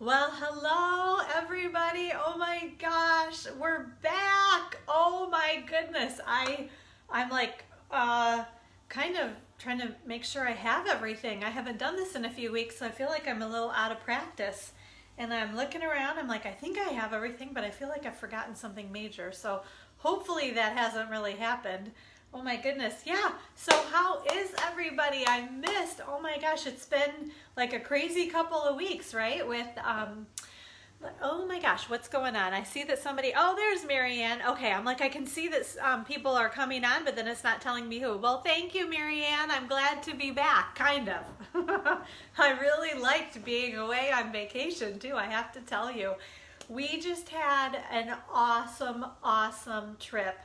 Well, hello everybody. Oh my gosh, we're back. Oh my goodness. I'm like kind of trying to make sure I have everything. I haven't done this in a few weeks, so I feel like I'm a little out of practice. And I'm looking around, I'm like, I think I have everything, but I feel like I've forgotten something major. So hopefully that hasn't really happened. Oh my goodness, yeah. So how is everybody? I missed, oh my gosh, it's been like a crazy couple of weeks, right? With, oh my gosh, what's going on? I see that somebody, oh, there's Marianne. Okay, I'm like, I can see that people are coming on, but then it's not telling me who. Well, thank you, Marianne. I'm glad to be back, kind of. I really liked being away on vacation too, I have to tell you. We just had an awesome trip.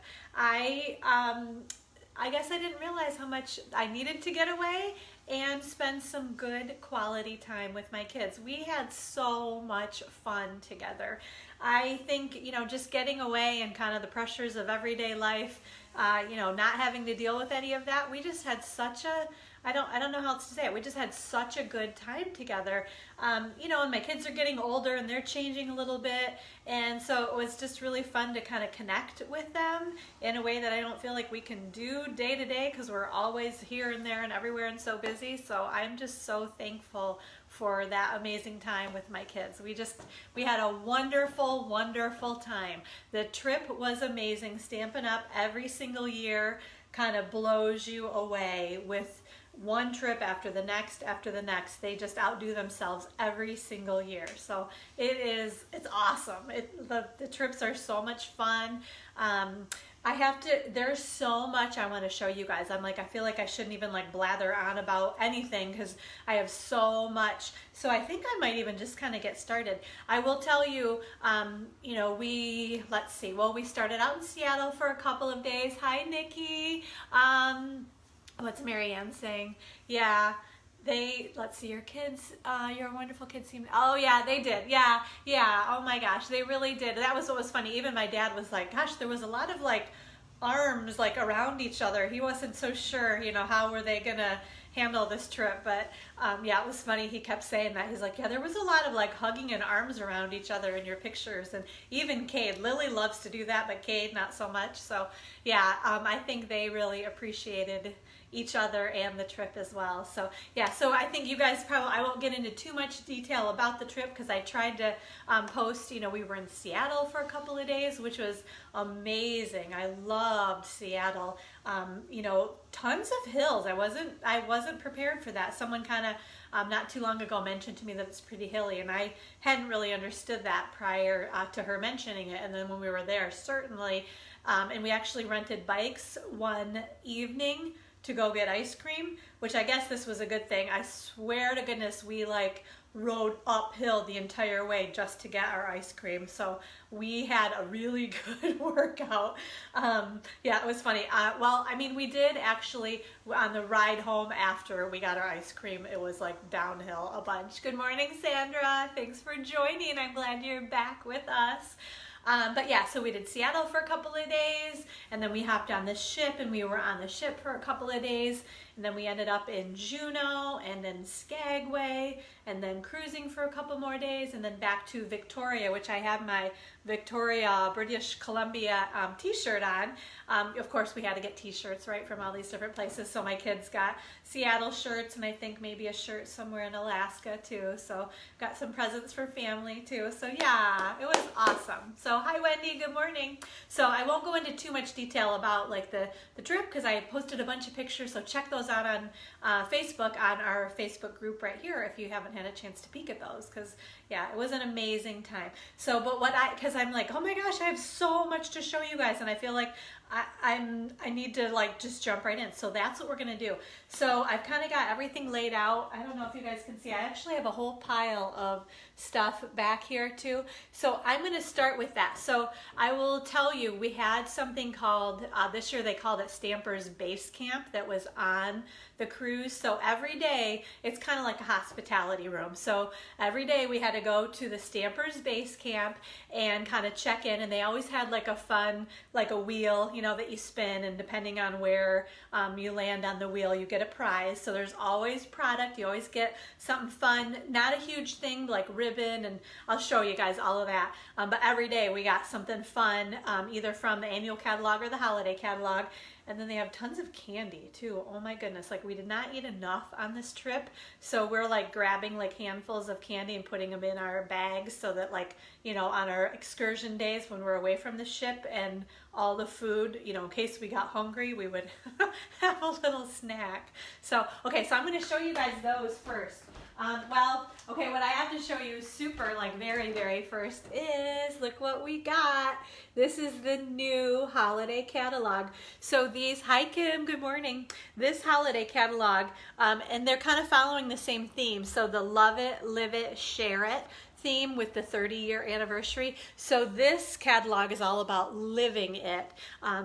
I guess I didn't realize how much I needed to get away and spend some good quality time with my kids. We had so much fun together. I think, just getting away and kind of the pressures of everyday life, not having to deal with any of that, we just had such a, I don't know how else to say it. We just had such a good time together. And my kids are getting older and they're changing a little bit. And so it was just really fun to kind of connect with them in a way that I don't feel like we can do day to day because we're always here and there and everywhere and so busy. So I'm just so thankful for that amazing time with my kids. We had a wonderful time. The trip was amazing. Stampin' Up! Every single year kind of blows you away with one trip after the next after the next. They just outdo themselves every single year. So it's awesome. The trips are so much fun. There's so much I want to show you guys. I feel like I shouldn't even blather on about anything because I have so much. So I think I might even just kind of get started. I will tell you, we started out in Seattle for a couple of days. Hi, Nikki. What's Marianne saying? Yeah. Let's see, your kids, your wonderful kids seem, oh yeah, they did. Yeah. Oh my gosh, they really did. That was what was funny. Even my dad was like, gosh, there was a lot of arms around each other. He wasn't so sure, how were they gonna handle this trip. But yeah, it was funny. He kept saying that. He's like, yeah, there was a lot of hugging and arms around each other in your pictures. And even Cade, Lily loves to do that, but Cade not so much. So yeah, I think they really appreciated each other and the trip as well. So yeah, so I think you guys I won't get into too much detail about the trip because I tried to post, we were in Seattle for a couple of days, which was amazing. I loved Seattle. Tons of hills. I wasn't prepared for that. Someone kind of not too long ago mentioned to me that it's pretty hilly, and I hadn't really understood that prior to her mentioning it. And then when we were there, certainly, and we actually rented bikes one evening to go get ice cream, which I guess this was a good thing. I swear to goodness, we rode uphill the entire way just to get our ice cream. So we had a really good workout. Yeah, it was funny. We did actually, on the ride home after we got our ice cream, it was downhill a bunch. Good morning, Sandra. Thanks for joining. I'm glad you're back with us. But yeah, so we did Seattle for a couple of days, and then we hopped on the ship, and we were on the ship for a couple of days, and then we ended up in Juneau, and then Skagway, and then cruising for a couple more days, and then back to Victoria, which I have my Victoria, British Columbia t-shirt on. Of course, we had to get t-shirts, right, from all these different places, so my kids got Seattle shirts, and I think maybe a shirt somewhere in Alaska, too, so got some presents for family, too. So yeah, it was awesome. So hi, Wendy, good morning. So I won't go into too much detail about the trip because I posted a bunch of pictures, so check those out on Facebook, on our Facebook group right here if you haven't had a chance to peek at those, because yeah, it was an amazing time. So, but because I'm like, oh my gosh, I have so much to show you guys, and I feel like I need to just jump right in. So that's what we're gonna do. So I've kind of got everything laid out. I don't know if you guys can see, I actually have a whole pile of stuff back here too. So I'm gonna start with that. So I will tell you, we had something called, this year they called it Stampers Base Camp, that was on the cruise. So every day, it's kind of like a hospitality room. So every day we had to go to the Stampers base camp and kind of check in, and they always had like a fun, like a wheel, you know, that you spin, and depending on where you land on the wheel, you get a prize. So there's always product. You always get something fun, not a huge thing like ribbon, and I'll show you guys all of that. But every day we got something fun, either from the annual catalog or the holiday catalog. And then they have tons of candy too. Oh my goodness, like we did not eat enough on this trip. So we're like grabbing like handfuls of candy and putting them in our bags so that, like, you know, on our excursion days when we're away from the ship and all the food, you know, in case we got hungry, we would have a little snack. So, okay, so I'm gonna show you guys those first. Okay, what I have to show you super, like very, very first is, look what we got. This is the new holiday catalog. So these, hi Kim, good morning. This holiday catalog, and they're kind of following the same theme. So the love it, live it, share it theme with the 30-year anniversary. So this catalog is all about living it.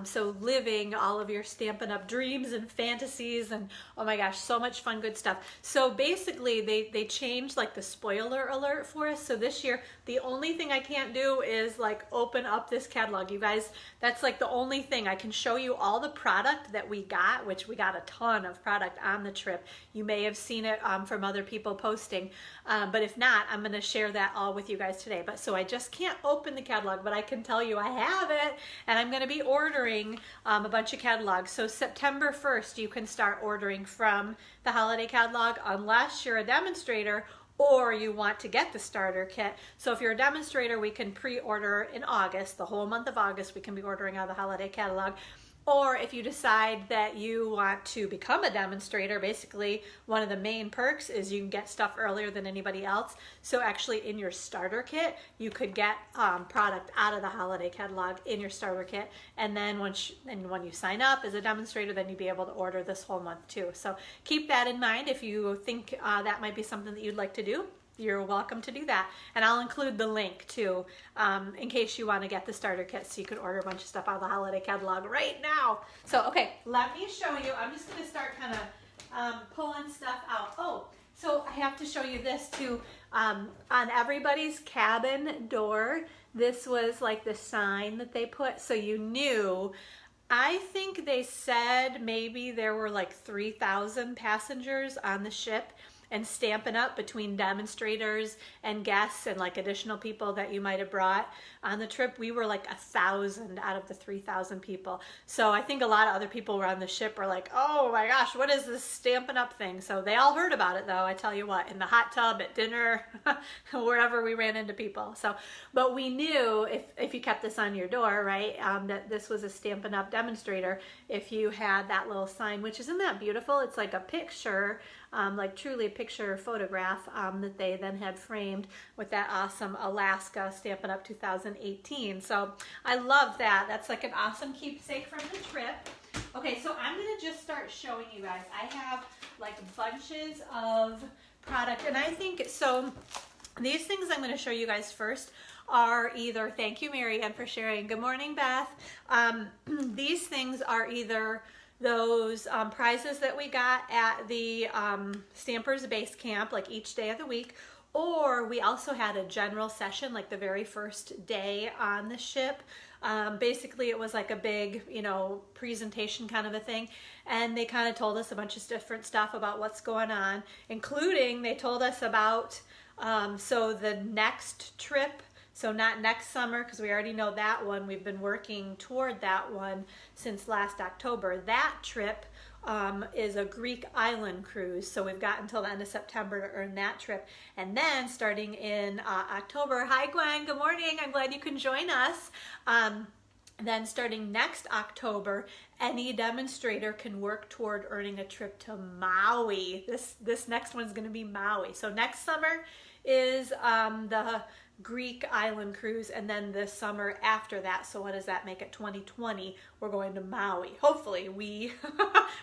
So living all of your Stampin' Up! Dreams and fantasies, and oh my gosh, so much fun, good stuff. So basically they changed like the spoiler alert for us. So this year, the only thing I can't do is like open up this catalog. You guys, that's like the only thing. I can show you all the product that we got, which we got a ton of product on the trip. You may have seen it from other people posting, but if not, I'm gonna share that all with you guys today. But so I just can't open the catalog, but I can tell you I have it, and I'm going to be ordering a bunch of catalogs. So September 1st, you can start ordering from the holiday catalog unless you're a demonstrator or you want to get the starter kit. So if you're a demonstrator, we can pre-order in August, the whole month of August, we can be ordering out of the holiday catalog. Or if you decide that you want to become a demonstrator, basically one of the main perks is you can get stuff earlier than anybody else. So actually in your starter kit, you could get product out of the holiday catalog in your starter kit. And then when you sign up as a demonstrator, then you'll be able to order this whole month too. So keep that in mind if you think that might be something that you'd like to do. You're welcome to do that. And I'll include the link too, in case you want to get the starter kit so you can order a bunch of stuff out of the holiday catalog right now. So, okay, let me show you. I'm just going to start kind of pulling stuff out. Oh, so I have to show you this too. On everybody's cabin door, this was like the sign that they put so you knew. I think they said maybe there were like 3,000 passengers on the ship, and Stampin' Up! Between demonstrators and guests and like additional people that you might have brought on the trip, we were like 1,000 out of the 3,000 people. So I think a lot of other people were on the ship were like, oh my gosh, what is this Stampin' Up! Thing? So they all heard about it though, I tell you what, in the hot tub, at dinner, wherever we ran into people. So, but we knew if you kept this on your door, right, that this was a Stampin' Up! Demonstrator, if you had that little sign, which isn't that beautiful? It's like a picture, like truly a picture photograph that they then had framed with that awesome Alaska Stampin' Up! 2018. So I love that. That's like an awesome keepsake from the trip. Okay, so I'm gonna just start showing you guys. I have like bunches of product, and I think, so these things I'm gonna show you guys first are either, thank you Mary Ann for sharing, good morning Beth. These things are either those prizes that we got at the Stampers Base Camp, like each day of the week, or we also had a general session like the very first day on the ship. Basically it was like a big, you know, presentation kind of a thing, and they kind of told us a bunch of different stuff about what's going on, including they told us about so the next trip. So not next summer, because we already know that one. We've been working toward that one since last October. That trip is a Greek island cruise. So we've got until the end of September to earn that trip. And then starting in October, hi Gwen, good morning. I'm glad you can join us. Then starting next October, any demonstrator can work toward earning a trip to Maui. This next one's gonna be Maui. So next summer is the Greek island cruise, and then the summer after that, so what does that make it, 2020, we're going to Maui. Hopefully we,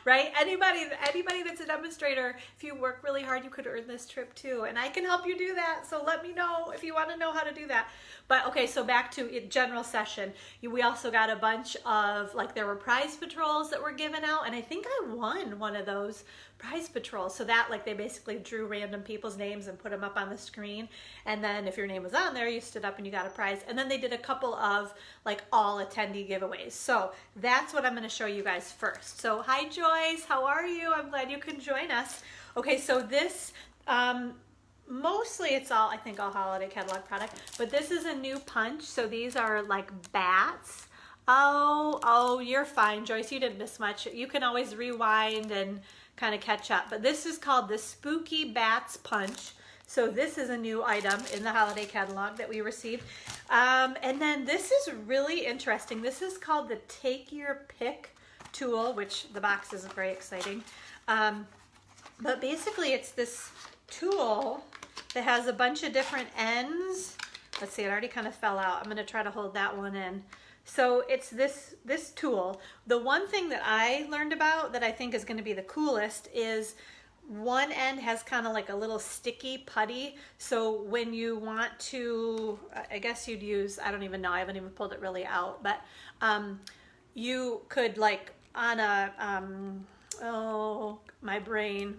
right? Anybody that's a demonstrator, if you work really hard, you could earn this trip too, and I can help you do that, so let me know if you want to know how to do that. But okay, so back to general session. We also got a bunch of, like there were prize patrols that were given out, and I think I won one of those prize patrols. So that, like, they basically drew random people's names and put them up on the screen, and then if your name was on there, you stood up and you got a prize. And then they did a couple of like all attendee giveaways. So that's what I'm going to show you guys first. So hi Joyce, how are you? I'm glad you can join us. Okay, so this mostly it's all, I think, all holiday catalog product, but this is a new punch. So these are like bats. Oh, you're fine, Joyce. You didn't miss much. You can always rewind and kind of catch up. But this is called the Spooky Bats Punch. So this is a new item in the holiday catalog that we received. And then this is really interesting. This is called the Take Your Pick tool, which the box isn't very exciting. But basically it's this tool that has a bunch of different ends. Let's see, it already kind of fell out. I'm gonna try to hold that one in. So it's this tool. The one thing that I learned about that I think is gonna be the coolest is one end has kind of like a little sticky putty. So when you want to, I guess you'd use, I don't even know, I haven't even pulled it really out, but you could like on a, oh, my brain,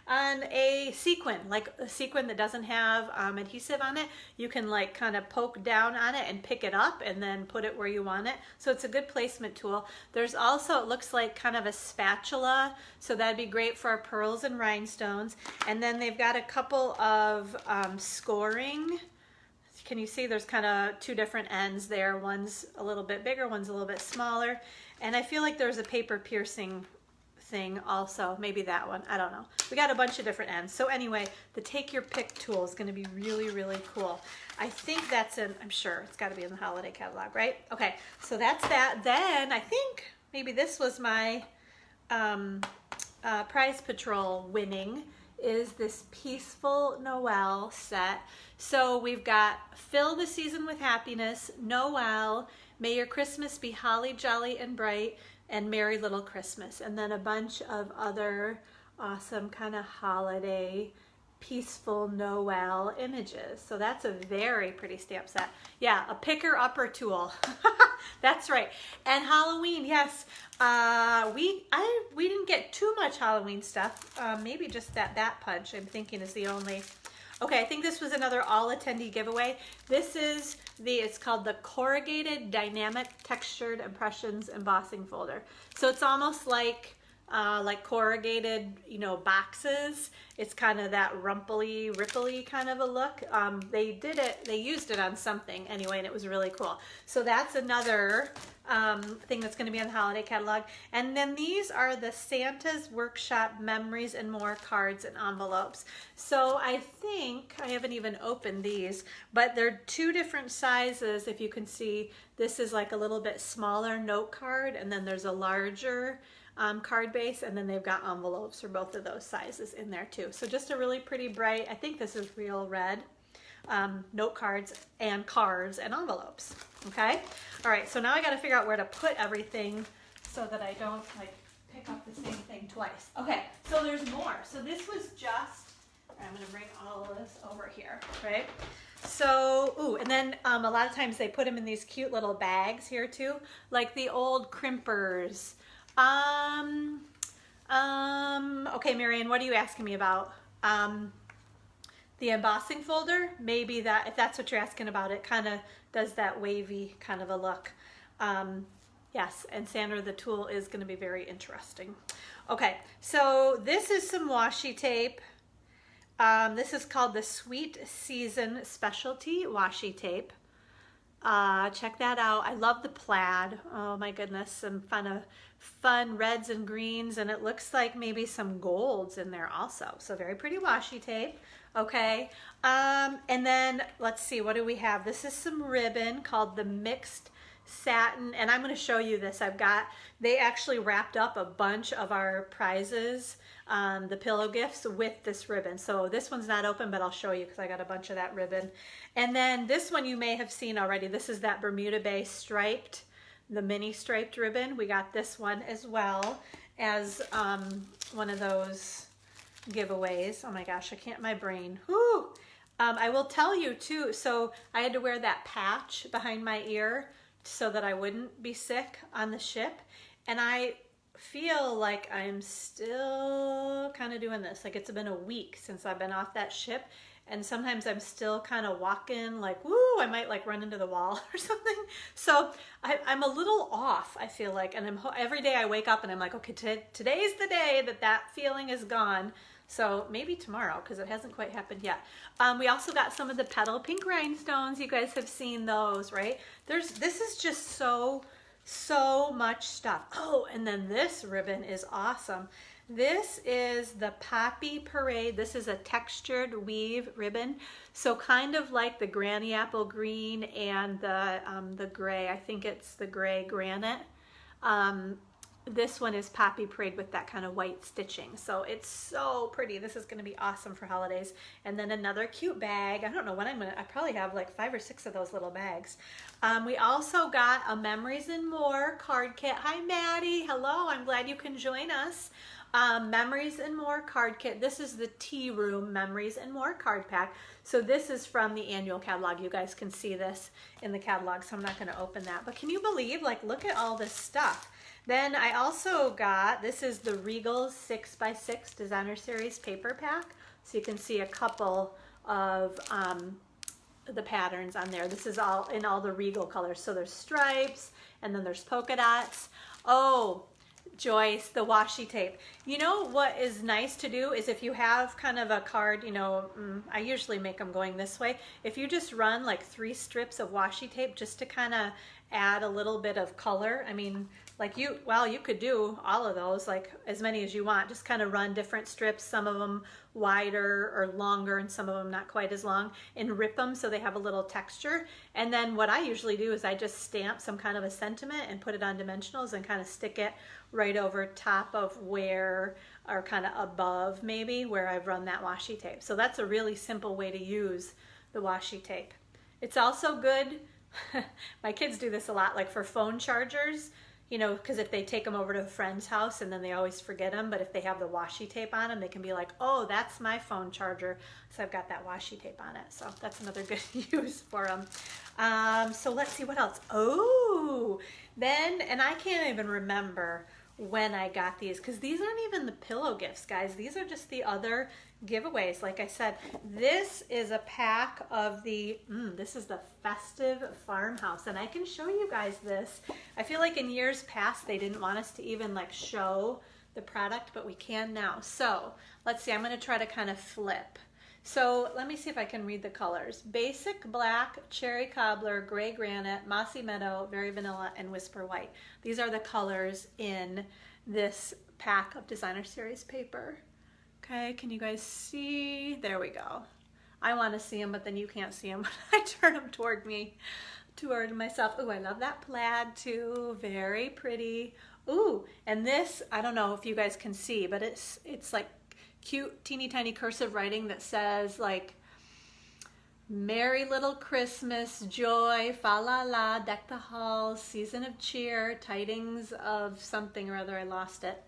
on a sequin, like a sequin that doesn't have adhesive on it, you can like kind of poke down on it and pick it up and then put it where you want it. So it's a good placement tool. There's also, it looks like kind of a spatula, so that'd be great for our pearls and rhinestones. And then they've got a couple of scoring. Can you see there's kind of two different ends there. One's a little bit bigger, one's a little bit smaller. And I feel like there's a paper piercing thing also, maybe that one, I don't know. We got a bunch of different ends. So anyway, the Take Your Pick tool is going to be really, really cool. I think that's in, I'm sure it's got to be in the holiday catalog, right? Okay, so that's that. Then I think maybe this was my prize patrol winning, is this Peaceful Noel set. So we've got Fill the Season with Happiness, Noel, May Your Christmas Be Holly, Jolly, and Bright, and Merry Little Christmas. And then a bunch of other awesome kind of holiday, peaceful Noel images. So that's a very pretty stamp set. Yeah, a picker-upper tool. That's right. And Halloween, yes. We didn't get too much Halloween stuff. Maybe just that punch, I'm thinking, is the only. Okay, I think this was another all attendee giveaway. This is it's called the Corrugated Dynamic Textured Impressions Embossing Folder. So it's almost like corrugated, you know, boxes. It's kind of that rumply, ripply kind of a look. They used it on something anyway, and it was really cool. So that's another thing that's going to be on the holiday catalog. And then these are the Santa's Workshop Memories and More cards and envelopes. So I think, I haven't even opened these, but they're two different sizes. If you can see, this is like a little bit smaller note card, and then there's a larger card base, and then they've got envelopes for both of those sizes in there too. So just a really pretty bright, I think this is real red, note cards and envelopes. Okay, all right, so now I got to figure out where to put everything so that I don't like pick up the same thing twice. Okay, so there's more. So this was just, I'm going to bring all of this over here, right? So, ooh, and then a lot of times they put them in these cute little bags here too, like the old crimpers. Okay, Marianne, what are you asking me about? The embossing folder, maybe that, if that's what you're asking about, it kind of does that wavy kind of a look. Yes, and Sandra, the tool is going to be very interesting. Okay, so this is some washi tape. This is called the Sweet Season Specialty Washi Tape. Check that out. I love the plaid. Oh my goodness, some fun reds and greens, and it looks like maybe some golds in there also. So very pretty washi tape. Okay, and then let's see, what do we have? This is some ribbon called the Mixed Satin, and I'm going to show you this. They actually wrapped up a bunch of our prizes, the pillow gifts, with this ribbon. So this one's not open, but I'll show you because I got a bunch of that ribbon. And then this one you may have seen already. This is that Bermuda Bay striped, the mini striped ribbon. We got this one as well as one of those giveaways. Oh my gosh, I can't, my brain. Whew. I will tell you too, so I had to wear that patch behind my ear so that I wouldn't be sick on the ship. And I feel like I'm still kind of doing this. Like it's been a week since I've been off that ship, and sometimes I'm still kind of walking like, woo, I might like run into the wall or something. So I'm a little off, I feel like, and every day I wake up and I'm like, okay, today's the day that feeling is gone. So maybe tomorrow, because it hasn't quite happened yet. We also got some of the petal pink rhinestones. You guys have seen those, right? This is just so much stuff. Oh, and then this ribbon is awesome. This is the Poppy Parade. This is a textured weave ribbon. So kind of like the Granny Apple Green and the gray. I think it's the gray granite. This one is Poppy Parade with that kind of white stitching. So it's so pretty. This is going to be awesome for holidays. And then another cute bag. I don't know when I probably have like 5 or 6 of those little bags. We also got a Memories and More card kit. Hi, Maddie. Hello. I'm glad you can join us. Memories and More card kit. This is the Tea Room Memories and More card pack. So this is from the annual catalog. You guys can see this in the catalog, so I'm not going to open that. But can you believe, like, look at all this stuff. Then I also got, this is the Regal 6x6 Designer Series paper pack. So you can see a couple of the patterns on there. This is all in all the Regal colors. So there's stripes, and then there's polka dots. Oh, Joyce, the washi tape. You know what is nice to do is if you have kind of a card, you know, I usually make them going this way. If you just run like 3 strips of washi tape just to kind of add a little bit of color. I mean, like you could do all of those, like as many as you want. Just kind of run different strips, some of them wider or longer and some of them not quite as long, and rip them so they have a little texture. And then what I usually do is I just stamp some kind of a sentiment and put it on dimensionals and kind of stick it right over top of where, or kind of above maybe, where I've run that washi tape. So that's a really simple way to use the washi tape. It's also good, my kids do this a lot, like for phone chargers, you know, because if they take them over to a friend's house and then they always forget them, but if they have the washi tape on them, they can be like, oh, that's my phone charger. So I've got that washi tape on it. So that's another good use for them. So let's see what else. Oh, then, and I can't even remember when I got these, because these aren't even the pillow gifts, guys. These are just the other giveaways. Like I said, this is a pack of the, this is the Festive Farmhouse, and I can show you guys this. I feel like in years past they didn't want us to even like show the product, but we can now. So let's see, I'm going to try to kind of flip. So let me see if I can read the colors. Basic Black, Cherry Cobbler, Gray Granite, Mossy Meadow, Very Vanilla, and Whisper White. These are the colors in this pack of Designer Series paper. Okay, can you guys see? There we go. I want to see them, but then you can't see them when I turn them toward me, toward myself. Ooh, I love that plaid too. Very pretty. Ooh, and this, I don't know if you guys can see, but it's like cute teeny tiny cursive writing that says like Merry Little Christmas, joy, fa la la, deck the halls, season of cheer, tidings of something or other, I lost it.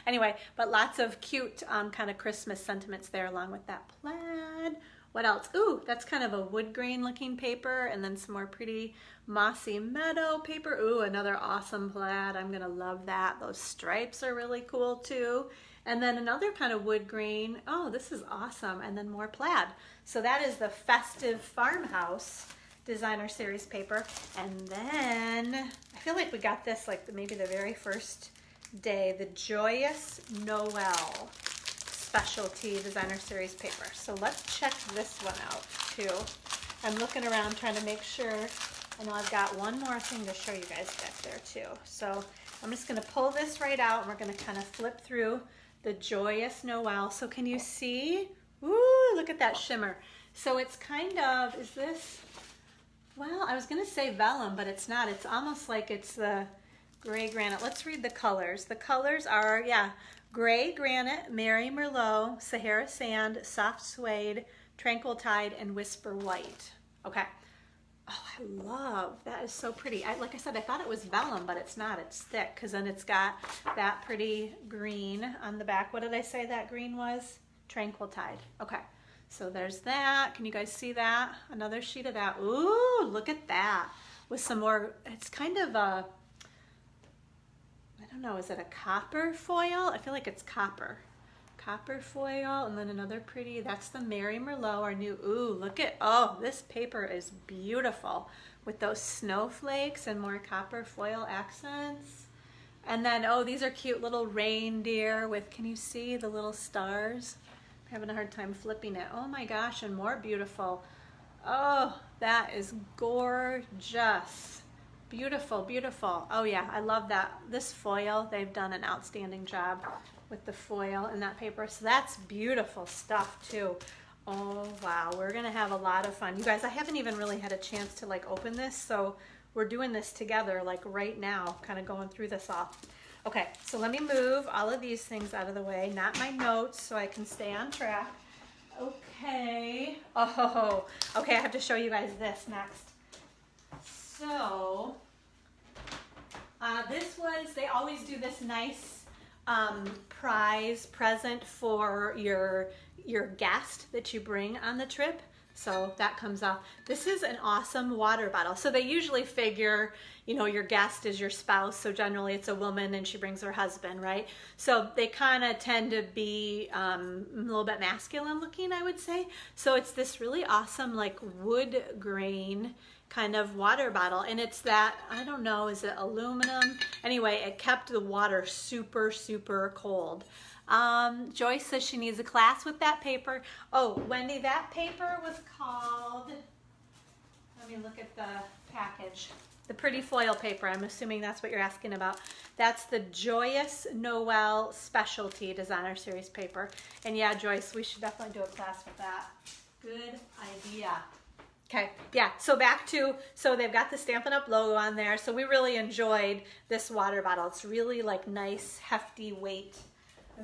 Anyway, but lots of cute kind of Christmas sentiments there along with that plaid. What else? Ooh, that's kind of a wood grain looking paper, and then some more pretty mossy meadow paper. Ooh, another awesome plaid. I'm gonna love that. Those stripes are really cool too. And then another kind of wood grain. Oh, this is awesome. And then more plaid. So that is the Festive Farmhouse Designer Series paper. And then I feel like we got this like maybe the very first day, the Joyous Noel Specialty Designer Series paper. So let's check this one out too. I'm looking around trying to make sure. I know I've got one more thing to show you guys back there too. So I'm just going to pull this right out, and we're going to kind of flip through the Joyous Noel. So can you see? Ooh, look at that shimmer. So it's kind of, is this, well, I was going to say vellum, but it's not. It's almost like it's the gray granite. Let's read the colors. The colors are, yeah, gray granite, Mary Merlot, Sahara sand, soft suede, tranquil tide, and whisper white. Okay. Oh, I love, that is so pretty. Like I said, I thought it was vellum, but it's not. It's thick, because then it's got that pretty green on the back. What did I say that green was? Tranquil tide. Okay, so there's that. Can you guys see that? Another sheet of that. Ooh, look at that. with some more, it's kind of a, I don't know, is it a copper foil? I feel like it's copper foil, and then another pretty, that's the Mary Merlot, our new, ooh, look at, oh, this paper is beautiful with those snowflakes and more copper foil accents. And then, oh, these are cute little reindeer with, can you see the little stars? I'm having a hard time flipping it. Oh my gosh, and more beautiful. Oh, that is gorgeous. Beautiful, beautiful. Oh yeah, I love that. This foil, they've done an outstanding job with the foil and that paper. So that's beautiful stuff too. Oh wow, we're gonna have a lot of fun. You guys, I haven't even really had a chance to like open this, so we're doing this together like right now, kind of going through this all. Okay, so let me move all of these things out of the way, not my notes, so I can stay on track. Okay, oh, okay, I have to show you guys this next. So, this was, they always do this nice prize present for your guest that you bring on the trip. So that comes off. This is an awesome water bottle. So they usually figure, you know, your guest is your spouse. So generally it's a woman and she brings her husband, right? So they kind of tend to be a little bit masculine looking, I would say. So it's this really awesome like wood grain kind of water bottle, and it's that, I don't know, is it aluminum? Anyway, it kept the water super, super cold. Joyce says she needs a class with that paper. Oh, Wendy, that paper was called, let me look at the package. The pretty foil paper, I'm assuming that's what you're asking about. That's the Joyous Noel Specialty Designer Series paper. And yeah, Joyce, we should definitely do a class with that. Good idea. Okay, yeah, so back to, so they've got the Stampin' Up! Logo on there. So we really enjoyed this water bottle. It's really like nice, hefty weight.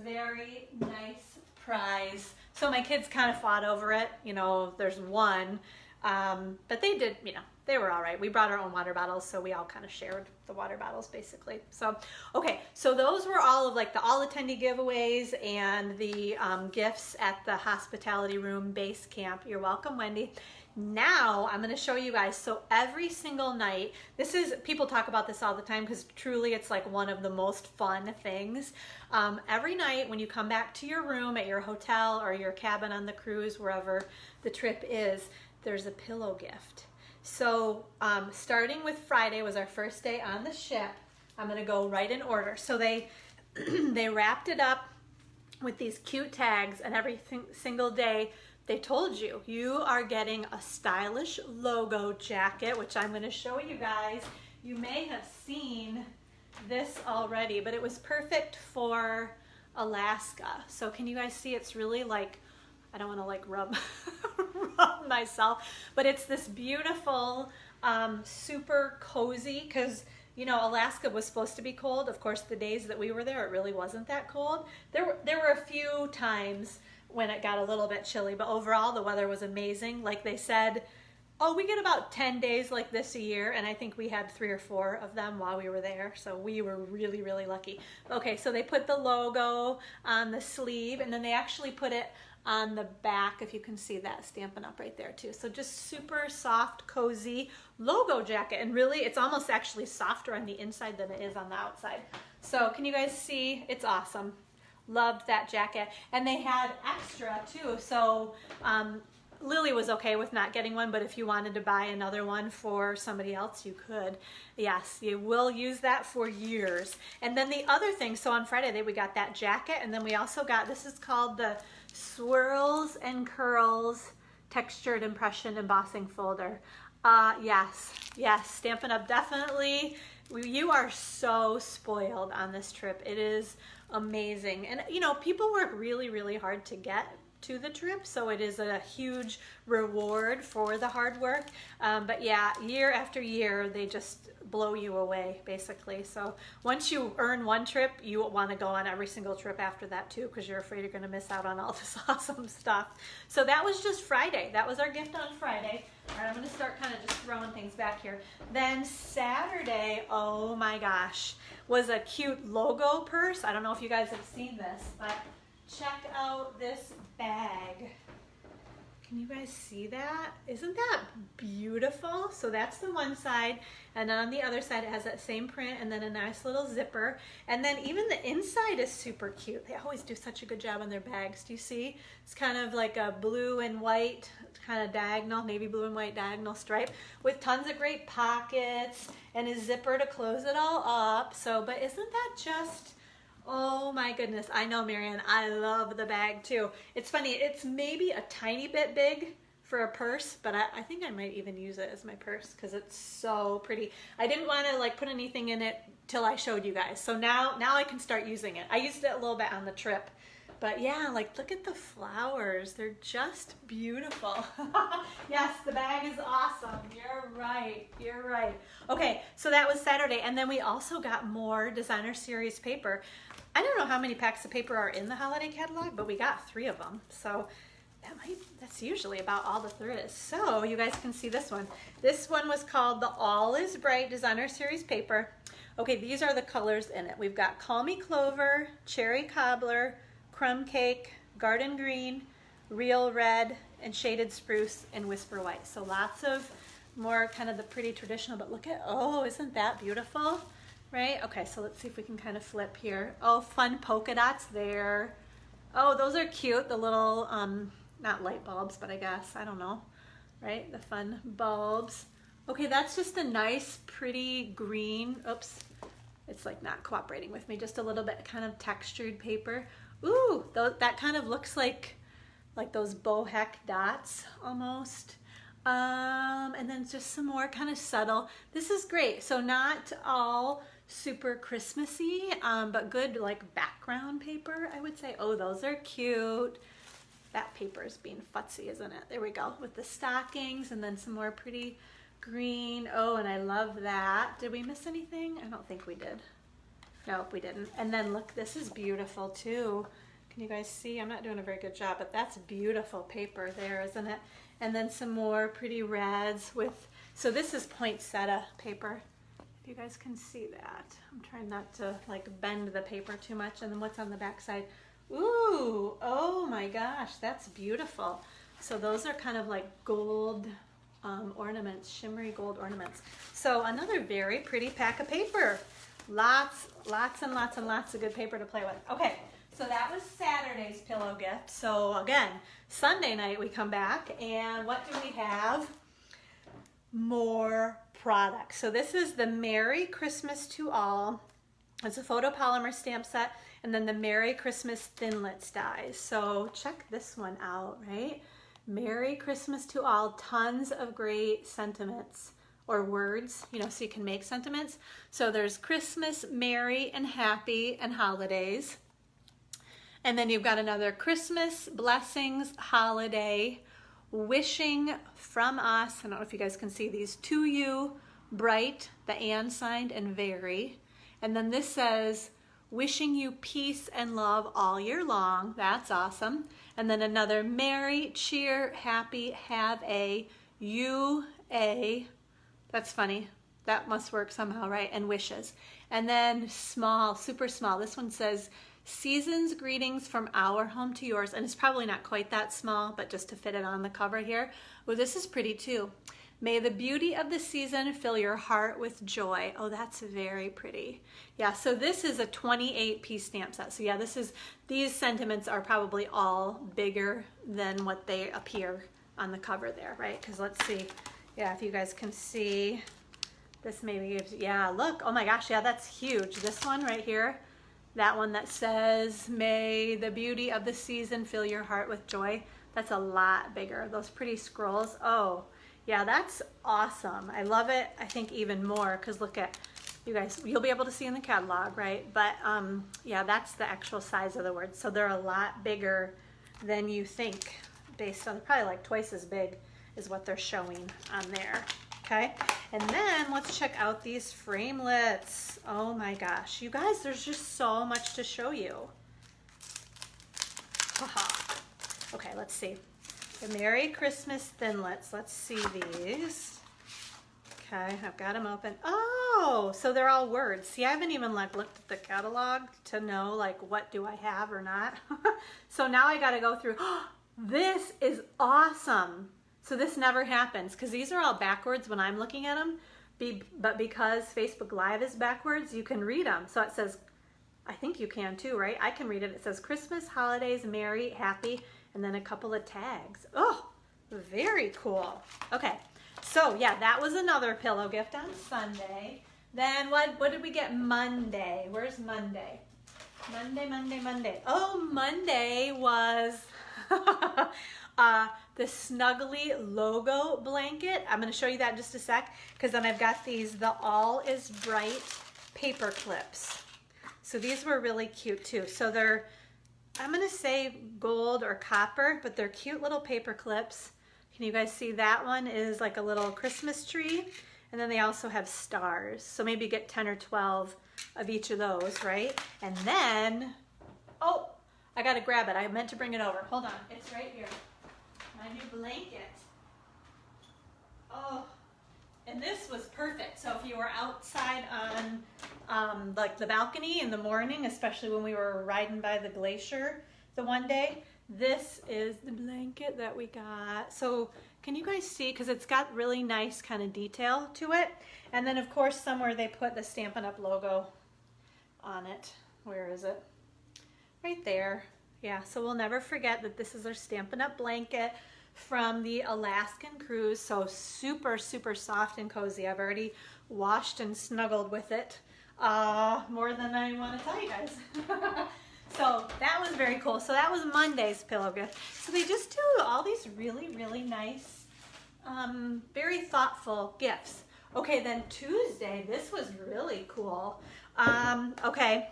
Very nice prize. So my kids kind of fought over it. You know, there's one, but they did, you know, they were all right. We brought our own water bottles, so we all kind of shared the water bottles basically. So, okay, so those were all of like the all attendee giveaways and the gifts at the hospitality room base camp. You're welcome, Wendy. Now I'm going to show you guys, so every single night, this is, people talk about this all the time because truly it's like one of the most fun things. Every night when you come back to your room at your hotel or your cabin on the cruise, wherever the trip is, there's a pillow gift. So starting with Friday was our first day on the ship. I'm going to go right in order. So they they wrapped it up with these cute tags, and every single day they told you, you are getting a stylish logo jacket, which I'm going to show you guys. You may have seen this already, but it was perfect for Alaska. So can you guys see it's really like, I don't want to like rub myself, but it's this beautiful, super cozy, because you know, Alaska was supposed to be cold. Of course, the days that we were there, it really wasn't that cold. There were a few times when it got a little bit chilly, but overall the weather was amazing. Like they said, oh, we get about 10 days like this a year, and I think we had 3 or 4 of them while we were there, so we were really, really lucky. Okay, so they put the logo on the sleeve, and then they actually put it on the back, if you can see that, Stampin' Up! Right there too. So just super soft, cozy logo jacket, and really it's almost actually softer on the inside than it is on the outside. So can you guys see? It's awesome. Loved that jacket. And they had extra too, so Lily was okay with not getting one, but if you wanted to buy another one for somebody else, you could. Yes, you will use that for years. And then the other thing, so on Friday we got that jacket, and then we also got, this is called the Swirls and Curls Textured Impression Embossing Folder. Yes, Stampin' Up! Definitely. You are so spoiled on this trip. It is amazing. And you know, people work really, really hard to get to the trip, so it is a huge reward for the hard work. But yeah, year after year, they just blow you away, basically. So once you earn one trip, you want to go on every single trip after that too, because you're afraid you're going to miss out on all this awesome stuff. So that was just Friday. That was our gift on Friday. All right, I'm going to start kind of just throwing things back here. Then Saturday, oh my gosh, was a cute logo purse. I don't know if you guys have seen this, but check out this bag. Can you guys see that? Isn't that beautiful? So that's the one side, and then on the other side it has that same print and then a nice little zipper. And then even the inside is super cute. They always do such a good job on their bags. Do you see? It's kind of like a blue and white kind of diagonal, navy blue and white diagonal stripe with tons of great pockets and a zipper to close it all up. So, but isn't that just, oh my goodness. I know, Marianne, I love the bag too. It's funny, it's maybe a tiny bit big for a purse, but I think I might even use it as my purse because it's so pretty. I didn't want to like put anything in it till I showed you guys. So now I can start using it. I used it a little bit on the trip. But yeah, like look at the flowers. They're just beautiful. Yes, the bag is awesome. You're right. You're right. Okay, so that was Saturday. And then we also got more designer series paper. I don't know how many packs of paper are in the holiday catalog, but we got 3 of them. So that's usually about all that there is. So you guys can see this one. This one was called the All is Bright Designer Series paper. Okay, these are the colors in it. We've got Call Me Clover, Cherry Cobbler, Crumb Cake, Garden Green, Real Red, and Shaded Spruce, and Whisper White. So lots of more kind of the pretty traditional, but look at, oh, isn't that beautiful? Right? Okay, so let's see if we can kind of flip here. Oh, fun polka dots there. Oh, those are cute. The little, not light bulbs, but I guess, I don't know, right? The fun bulbs. Okay, that's just a nice, pretty green. Oops, it's like not cooperating with me. Just a little bit kind of textured paper. Ooh, that kind of looks like those boheck dots almost. And then just some more kind of subtle. This is great. So not all super Christmassy, but good like background paper, I would say. Oh, those are cute. That paper is being futzy, isn't it? There we go, with the stockings and then some more pretty green. Oh, and I love that. Did we miss anything? I don't think we did. Nope, we didn't. And then look, this is beautiful too. Can you guys see? I'm not doing a very good job, but that's beautiful paper there, isn't it? And then some more pretty reds with, so this is poinsettia paper. If you guys can see that. I'm trying not to like bend the paper too much. And then what's on the back side? Ooh, oh my gosh, that's beautiful. So those are kind of like gold ornaments, shimmery gold ornaments. So another very pretty pack of paper. Lots and lots and lots of good paper to play with. Okay, so that was Saturday's pillow gift. So again, Sunday night we come back and what do we have? More products. So this is the Merry Christmas to All. It's a photopolymer stamp set and then the Merry Christmas Thinlits dies. So check this one out, right? Merry Christmas to All, tons of great sentiments or words, you know, so you can make sentiments. So there's Christmas, Merry, and Happy, and Holidays. And then you've got another Christmas, Blessings, Holiday, Wishing from Us. I don't know if you guys can see these. To You, Bright, the and sign, and Very. And then this says, Wishing you peace and love all year long. That's awesome. And then another Merry, Cheer, Happy, Have a, You, a. That's funny. That must work somehow, right? And wishes. And then small, super small. This one says, Season's greetings from our home to yours. And it's probably not quite that small, but just to fit it on the cover here. Well, this is pretty too. May the beauty of the season fill your heart with joy. Oh, that's very pretty. Yeah, so this is a 28-piece stamp set. So yeah, these sentiments are probably all bigger than what they appear on the cover there, right? Because let's see. Yeah, if you guys can see, this maybe gives, yeah, look, oh my gosh, yeah, that's huge. This one right here, that one that says, may the beauty of the season fill your heart with joy, that's a lot bigger. Those pretty scrolls, oh, yeah, that's awesome. I love it, I think even more, because look at, you guys, you'll be able to see in the catalog, right? But yeah, that's the actual size of the words. So they're a lot bigger than you think, based on, probably like twice as big is what they're showing on there, okay? And then let's check out these framelits. Oh my gosh, you guys, there's just so much to show you. Haha. Okay, let's see. The Merry Christmas Thinlits, let's see these. Okay, I've got them open. Oh, so they're all words. See, I haven't even like looked at the catalog to know like what do I have or not. So now I gotta go through, This is awesome. So this never happens because these are all backwards when I'm looking at them. But because Facebook Live is backwards, you can read them. So it says, I think you can too, right? I can read it. It says Christmas, holidays, merry, happy, and then a couple of tags. Oh, very cool. Okay, so yeah, that was another pillow gift on Sunday. Then what did we get Monday? Where's Monday? Monday. Oh, Monday was the Snuggly logo blanket. I'm going to show you that in just a sec, because then I've got these, the All is Bright paper clips. So these were really cute too. So they're, I'm going to say gold or copper, but they're cute little paper clips. Can you guys see that one is like a little Christmas tree? And then they also have stars. So maybe get 10 or 12 of each of those, right? And then, oh, I got to grab it. I meant to bring it over. Hold on. It's right here. My new blanket. Oh, and this was perfect. So if you were outside on like the balcony in the morning, especially when we were riding by the glacier the one day, this is the blanket that we got. So can you guys see? Because it's got really nice kind of detail to it. And then of course somewhere they put the Stampin' Up! Logo on it. Where is it? Right there. Yeah, so we'll never forget that this is our Stampin' Up! Blanket from the Alaskan cruise. So super, super soft and cozy. I've already washed and snuggled with it more than I want to tell you guys. So that was very cool. So that was Monday's pillow gift. So they just do all these really, really nice, very thoughtful gifts. Okay, then Tuesday, this was really cool. Okay.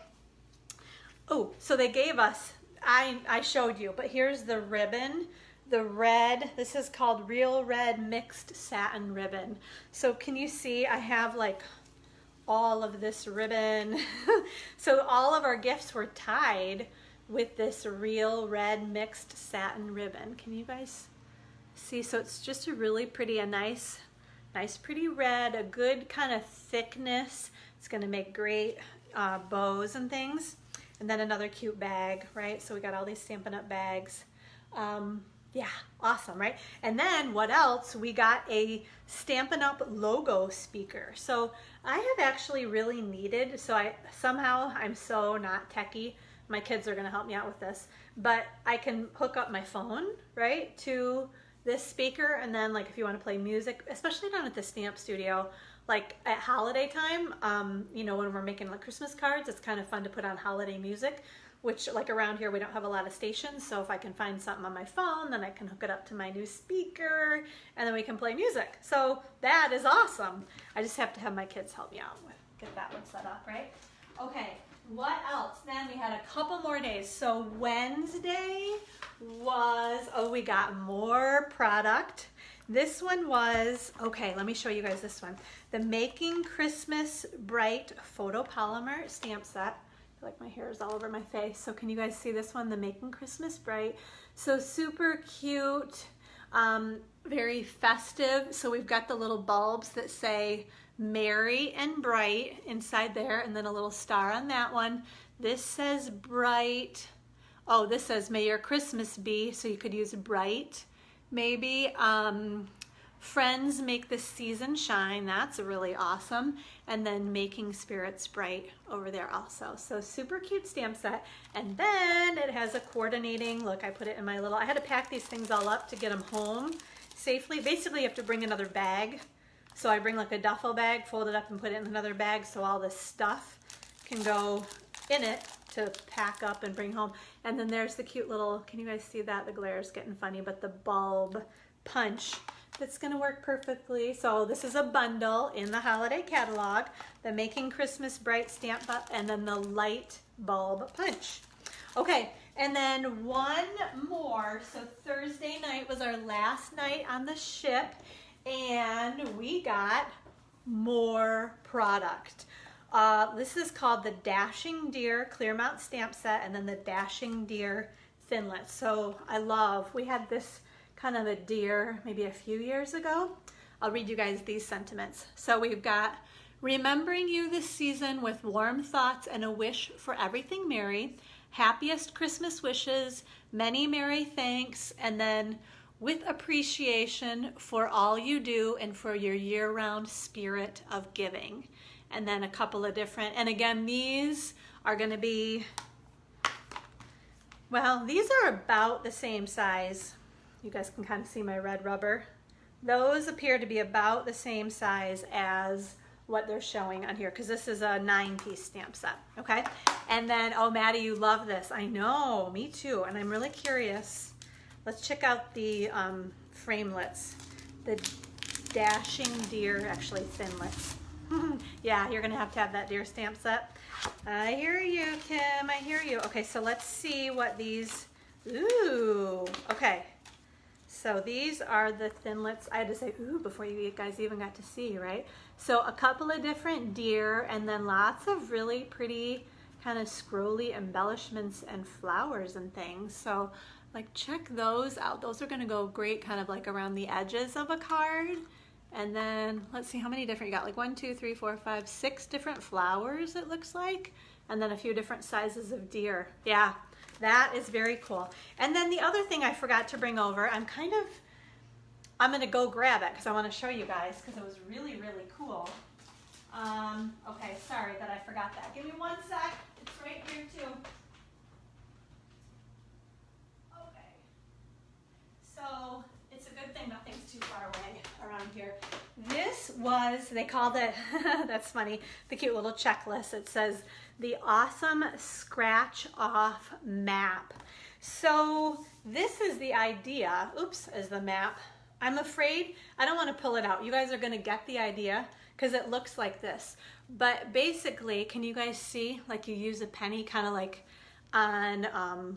Oh, so they gave us, I showed you, but here's the ribbon. The red, this is called Real Red Mixed Satin Ribbon. So can you see I have like all of this ribbon. So all of our gifts were tied with this Real Red Mixed Satin Ribbon. Can you guys see? So it's just a really pretty, a nice pretty red, a good kind of thickness. It's gonna make great bows and things. And then another cute bag, right? So we got all these Stampin' Up! Bags. Yeah, awesome, right? And then what else? We got a Stampin' Up! Logo speaker. So I have actually really needed, so I'm so not techie. My kids are gonna help me out with this, but I can hook up my phone, right, to this speaker, and then like if you wanna play music, especially down at the stamp studio, like at holiday time, you know, when we're making like Christmas cards, it's kind of fun to put on holiday music, which like around here we don't have a lot of stations, so if I can find something on my phone, then I can hook it up to my new speaker and then we can play music. So that is awesome. I just have to have my kids help me out with get that one set up, right? Okay, what else? Then we had a couple more days. So Wednesday was, oh, we got more product. This one was, okay, let me show you guys this one. The Making Christmas Bright Photopolymer Stamp Set. Like my hair is all over my face. So can you guys see this one, the Making Christmas Bright? So super cute, very festive. So we've got the little bulbs that say Merry and Bright inside there, and then a little star on that one. This says Bright. Oh, this says May Your Christmas Be, so you could use Bright maybe. Friends Make the Season Shine, that's really awesome. And then Making Spirits Bright over there also. So super cute stamp set. And then it has a coordinating, look, I put it in my little, I had to pack these things all up to get them home safely. Basically you have to bring another bag. So I bring like a duffel bag, fold it up and put it in another bag so all this stuff can go in it to pack up and bring home. And then there's the cute little, can you guys see that? The glare is getting funny, but the bulb punch that's gonna work perfectly. So this is a bundle in the holiday catalog, the Making Christmas Bright stamp, and then the light bulb punch. Okay, and then one more. So Thursday night was our last night on the ship, and we got more product. This is called the Dashing Deer Clearmount Stamp Set, and then the Dashing Deer Thinlet. So we had this kind of a deer maybe a few years ago. I'll read you guys these sentiments. So we've got, remembering you this season with warm thoughts and a wish for everything merry, happiest Christmas wishes, many Merry thanks, and then with appreciation for all you do and for your year-round spirit of giving. And then a couple of different, and again, these are gonna be, well, these are about the same size. You guys can kind of see my red rubber. Those appear to be about the same size as what they're showing on here, because this is a 9-piece stamp set, okay? And then, oh, Maddie, you love this. I know, me too, and I'm really curious. Let's check out the framelits, the Dashing Deer, actually thinlits. Yeah, you're gonna have to have that deer stamp set. I hear you, Kim, I hear you. Okay, so let's see what these, ooh, okay. So these are the thinlits. I had to say ooh before you guys even got to see, right? So a couple of different deer, and then lots of really pretty kind of scrolly embellishments and flowers and things. So like check those out. Those are gonna go great kind of like around the edges of a card. And then let's see how many different you got, like 1, 2, 3, 4, 5, 6 different flowers it looks like. And then a few different sizes of deer. Yeah, that is very cool. And then the other thing I forgot to bring over, I'm gonna go grab it because I wanna show you guys because it was really, really cool. Okay, sorry that I forgot that. Give me 1 sec, it's right here too. Okay, so it's a good thing nothing's too far away around here. This was, they called it, that's funny, the cute little checklist. It says the awesome scratch off map. So this is the idea, oops, is the map. I'm afraid I don't want to pull it out. You guys are going to get the idea because it looks like this. But basically, can you guys see, like you use a penny kind of like on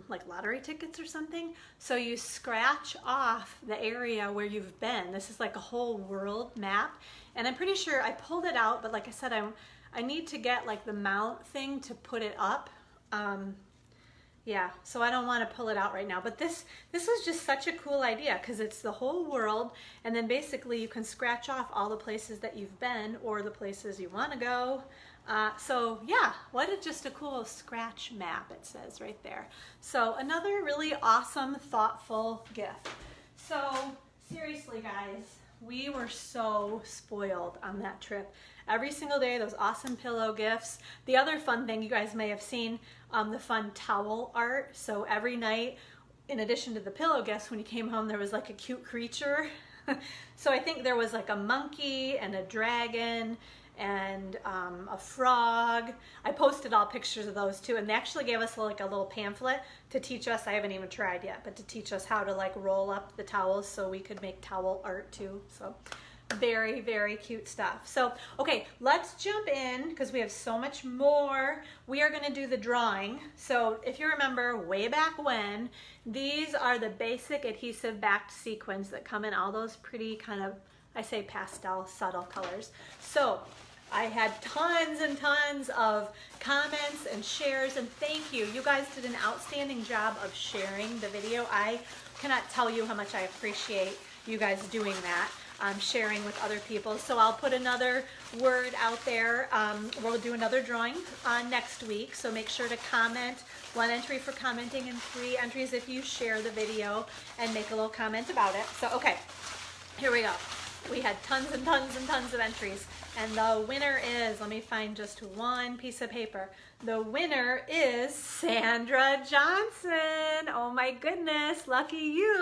like lottery tickets or something? So you scratch off the area where you've been. This is like a whole world map. And I'm pretty sure I pulled it out, but like I said, I need to get like the mount thing to put it up. Yeah, so I don't want to pull it out right now, but this was just such a cool idea because it's the whole world, and then basically you can scratch off all the places that you've been or the places you want to go. So yeah, just a cool scratch map, it says right there. So another really awesome, thoughtful gift. So seriously guys, we were so spoiled on that trip. Every single day, those awesome pillow gifts. The other fun thing, you guys may have seen the fun towel art. So every night, in addition to the pillow gifts, when you came home, there was like a cute creature. So I think there was like a monkey and a dragon and a frog. I posted all pictures of those too, and they actually gave us like a little pamphlet to teach us, I haven't even tried yet, but to teach us how to like roll up the towels so we could make towel art too. So very, very cute stuff. So, okay, let's jump in because we have so much more. We are gonna do the drawing. So if you remember way back when, these are the basic adhesive backed sequins that come in all those pretty kind of, I say pastel, subtle colors. So I had tons and tons of comments and shares, and thank you. You guys did an outstanding job of sharing the video. I cannot tell you how much I appreciate you guys doing that. Sharing with other people. So I'll put another word out there. We'll do another drawing next week. So make sure to comment. 1 entry for commenting and 3 entries if you share the video and make a little comment about it. So, okay, here we go. We had tons and tons and tons of entries. And the winner is, let me find just one piece of paper. The winner is Sandra Johnson. Oh my goodness, lucky you.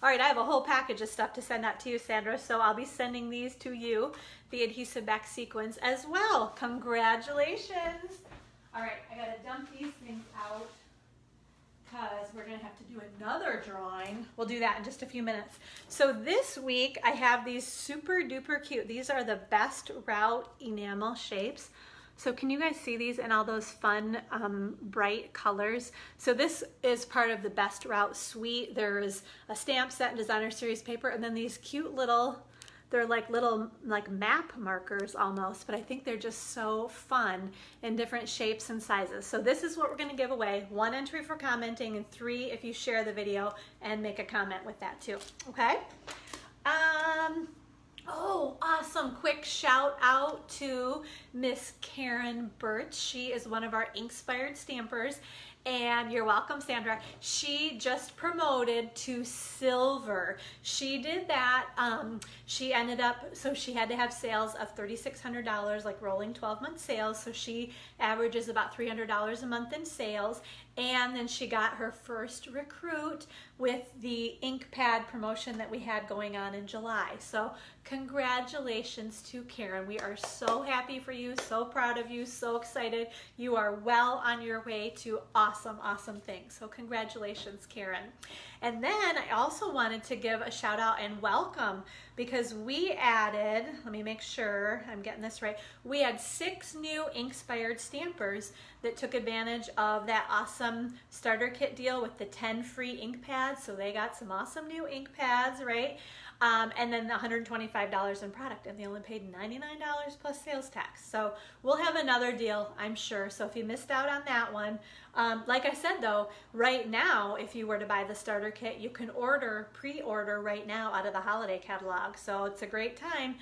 All right, I have a whole package of stuff to send out to you, Sandra, so I'll be sending these to you, the adhesive back sequins as well. Congratulations. All right, I gotta dump these things out because we're gonna have to do another drawing. We'll do that in just a few minutes. So this week I have these super duper cute. These are the Best Route enamel shapes. So can you guys see these in all those fun bright colors? So this is part of the Best Route suite. There is a stamp set and designer series paper, and then these cute little, they're like little like map markers almost, but I think they're just so fun in different shapes and sizes. So this is what we're gonna give away. 1 entry for commenting and 3 if you share the video and make a comment with that too, okay? Oh, awesome. Quick shout out to Miss Karen Birch. She is one of our Inkspired stampers, And you're welcome, Sandra. She just promoted to silver. She did that. She ended up, so she had to have sales of $3,600, like rolling 12-month sales. So she averages about $300 a month in sales. And then she got her first recruit with the ink pad promotion that we had going on in July. So congratulations to Karen. We are so happy for you, so proud of you, so excited. You are well on your way to awesome, awesome things. So congratulations, Karen. And then I also wanted to give a shout out and welcome, because we added, let me make sure I'm getting this right, we had 6 new Inkspired stampers that took advantage of that awesome starter kit deal with the 10 free ink pads. So they got some awesome new ink pads, right? And then the $125 in product, and they only paid $99 plus sales tax. So we'll have another deal, I'm sure. So if you missed out on that one, like I said though, right now, if you were to buy the starter kit, you can pre-order right now out of the holiday catalog. So it's a great time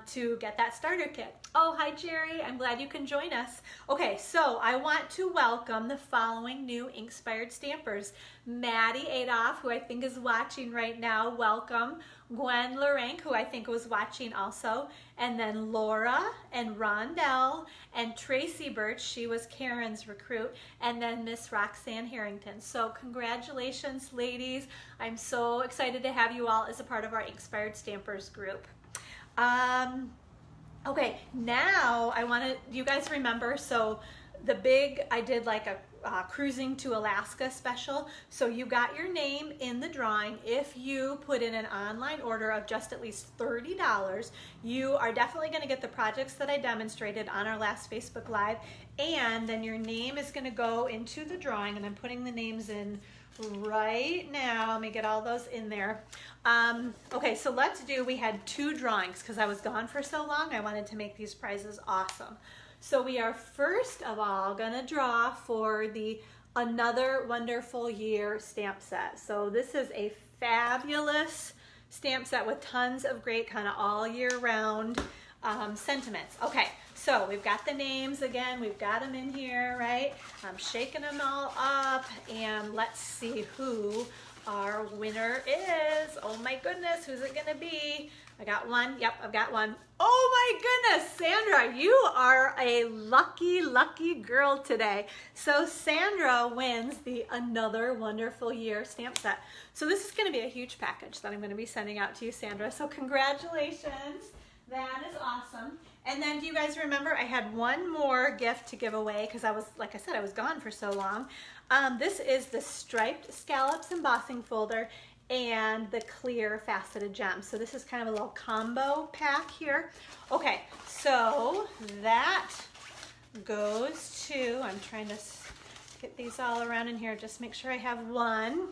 to get that starter kit. Oh, hi Jerry, I'm glad you can join us. Okay, so I want to welcome the following new Inkspired stampers. Maddie Adolph, who I think is watching right now, welcome. Gwen Lorenk, who I think was watching also, and then Laura and Rondell and Tracy Birch, she was Karen's recruit, and then Miss Roxanne Harrington. So congratulations, ladies. I'm so excited to have you all as a part of our Inkspired Stampers group. Okay, now I want to, you guys remember, so the big, I did like a cruising to Alaska special. So you got your name in the drawing. If you put in an online order of just at least $30, you are definitely going to get the projects that I demonstrated on our last Facebook Live, and then your name is going to go into the drawing, and I'm putting the names in right now. Let me get all those in there. Okay, so let's do, we had 2 drawings because I was gone for so long. I wanted to make these prizes awesome. So we are first of all gonna draw for the Another Wonderful Year stamp set. So this is a fabulous stamp set with tons of great kind of all year round sentiments. Okay, so we've got the names again, we've got them in here, right? I'm shaking them all up, and let's see who our winner is. Oh my goodness, who's it gonna be? I got one. Yep, I've got one. Oh my goodness, Sandra, you are a lucky, lucky girl today. So Sandra wins the Another Wonderful Year stamp set. So this is gonna be a huge package that I'm gonna be sending out to you, Sandra. So congratulations, that is awesome. And then do you guys remember I had one more gift to give away because I was, like I said, I was gone for so long. This is the Striped Scallops embossing folder and the clear faceted gems. So this is kind of a little combo pack here. Okay, so that goes to, I'm trying to get these all around in here, just make sure I have one.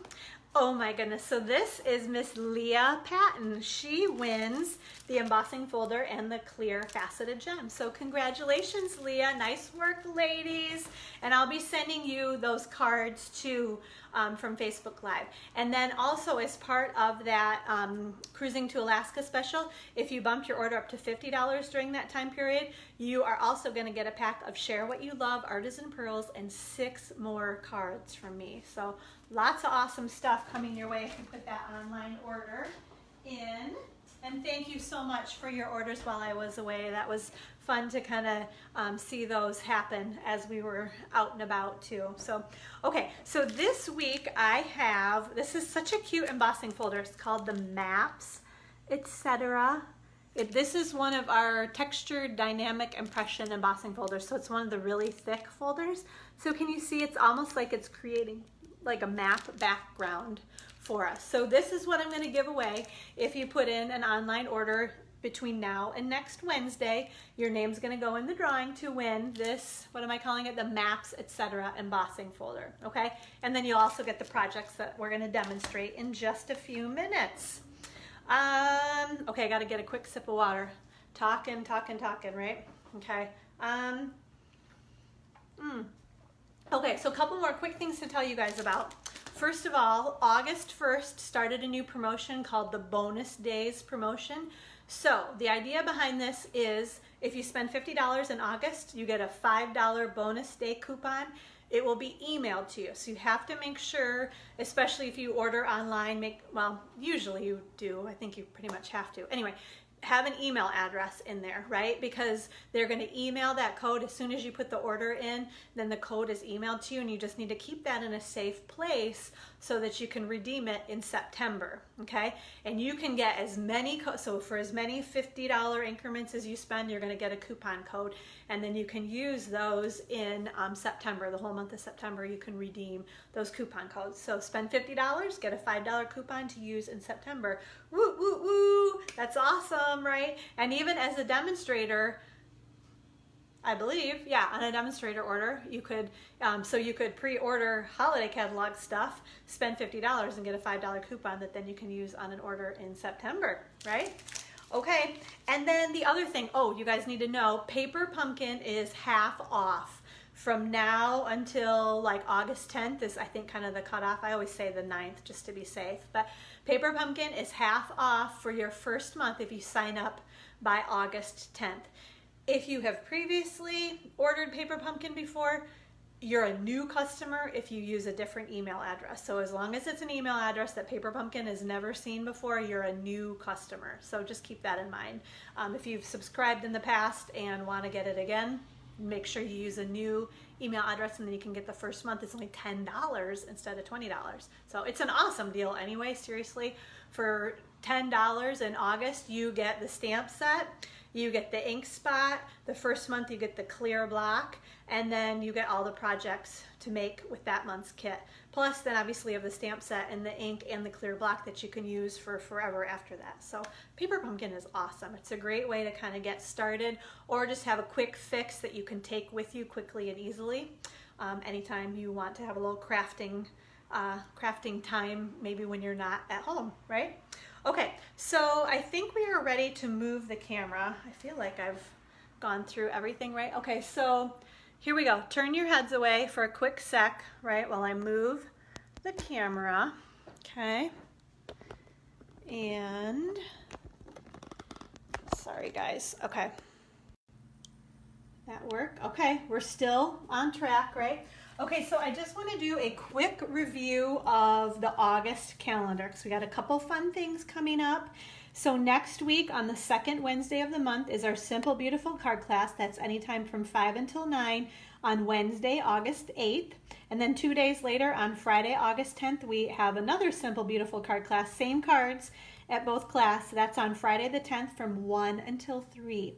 Oh my goodness, so this is Miss Leah Patton. She wins the embossing folder and the clear faceted gem. So congratulations, Leah. Nice work, ladies. And I'll be sending you those cards too from Facebook Live. And then also as part of that Cruising to Alaska special, if you bump your order up to $50 during that time period, you are also gonna get a pack of Share What You Love, Artisan Pearls, and 6 more cards from me. So lots of awesome stuff coming your way if you put that online order in. And thank you so much for your orders while I was away. That was fun to kind of see those happen as we were out and about too. So, okay, so this week I have, this is such a cute embossing folder. It's called the Maps, etc. This is one of our textured dynamic impression embossing folders. So it's one of the really thick folders. So can you see it's almost like it's creating like a map background for us. So this is what I'm going to give away if you put in an online order between now and next Wednesday. Your name's going to go in the drawing to win this, what am I calling it, the Maps, etc. embossing folder, okay? And then you'll also get the projects that we're going to demonstrate in just a few minutes. Okay, I got to get a quick sip of water. Talking, right? Okay. Okay, so a couple more quick things to tell you guys about. First of all, August 1st started a new promotion called the Bonus Days promotion. So the idea behind this is if you spend $50 in August, you get a $5 bonus day coupon. it will be emailed to you. So you have to make sure, especially if you order online, well, usually you do. I think you pretty much have to. Anyway, have an email address in there, right? Because they're going to email that code as soon as you put the order in, then the code is emailed to you, and you just need to keep that in a safe place so that you can redeem it in September, okay? And you can get as many, so for as many $50 increments as you spend, you're going to get a coupon code, and then you can use those in September, the whole month of September, you can redeem those coupon codes. So spend $50, get a $5 coupon to use in September. Woo, woo, woo, that's awesome, right? And even as a demonstrator, I believe, yeah, on a demonstrator order, you could, so you could pre-order holiday catalog stuff, spend $50 and get a $5 coupon that then you can use on an order in September, right? Okay, and then the other thing, oh, you guys need to know, Paper Pumpkin is half off from now until like August 10th is I think kind of the cutoff. I always say the 9th just to be safe, but Paper Pumpkin is half off for your first month if you sign up by August 10th. If you have previously ordered Paper Pumpkin before, you're a new customer if you use a different email address. So as long as it's an email address that Paper Pumpkin has never seen before, you're a new customer. So just keep that in mind. If you've subscribed in the past and want to get it again, make sure you use a new email address, and then you can get the first month. It's only $10 instead of $20. So it's an awesome deal anyway, seriously. For $10 in August, you get the stamp set, you get the ink spot, the first month you get the clear block, and then you get all the projects to make with that month's kit. Plus then obviously you have the stamp set and the ink and the clear block that you can use for forever after that. So Paper Pumpkin is awesome. It's a great way to kind of get started or just have a quick fix that you can take with you quickly and easily. Anytime you want to have a little crafting time, maybe when you're not at home, right? Okay, so I think we are ready to move the camera. I feel like I've gone through everything, right? Okay, so here we go. Turn your heads away for a quick sec, right, while I move the camera, okay? And, sorry guys, okay. That work? Okay, we're still on track, right? Okay, so I just want to do a quick review of the August calendar because we got a couple fun things coming up. So next week on the second Wednesday of the month is our Simple Beautiful card class. That's anytime from 5 until 9 on Wednesday, August 8th. And then 2 days later on Friday, August 10th, we have another Simple Beautiful card class. Same cards at both class. That's on Friday the 10th from 1 until 3.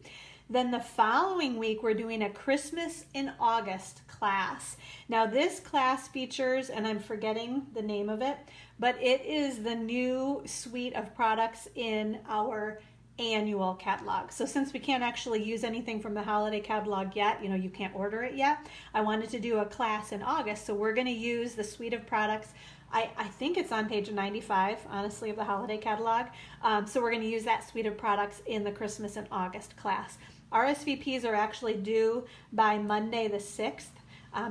Then the following week, we're doing a Christmas in August class. Now this class features, and I'm forgetting the name of it, but it is the new suite of products in our annual catalog. So since we can't actually use anything from the holiday catalog yet, you can't order it yet, I wanted to do a class in August. So we're going to use the suite of products. I think it's on page 95, honestly, of the holiday catalog. So we're going to use that suite of products in the Christmas in August class. RSVPs are actually due by Monday the 6th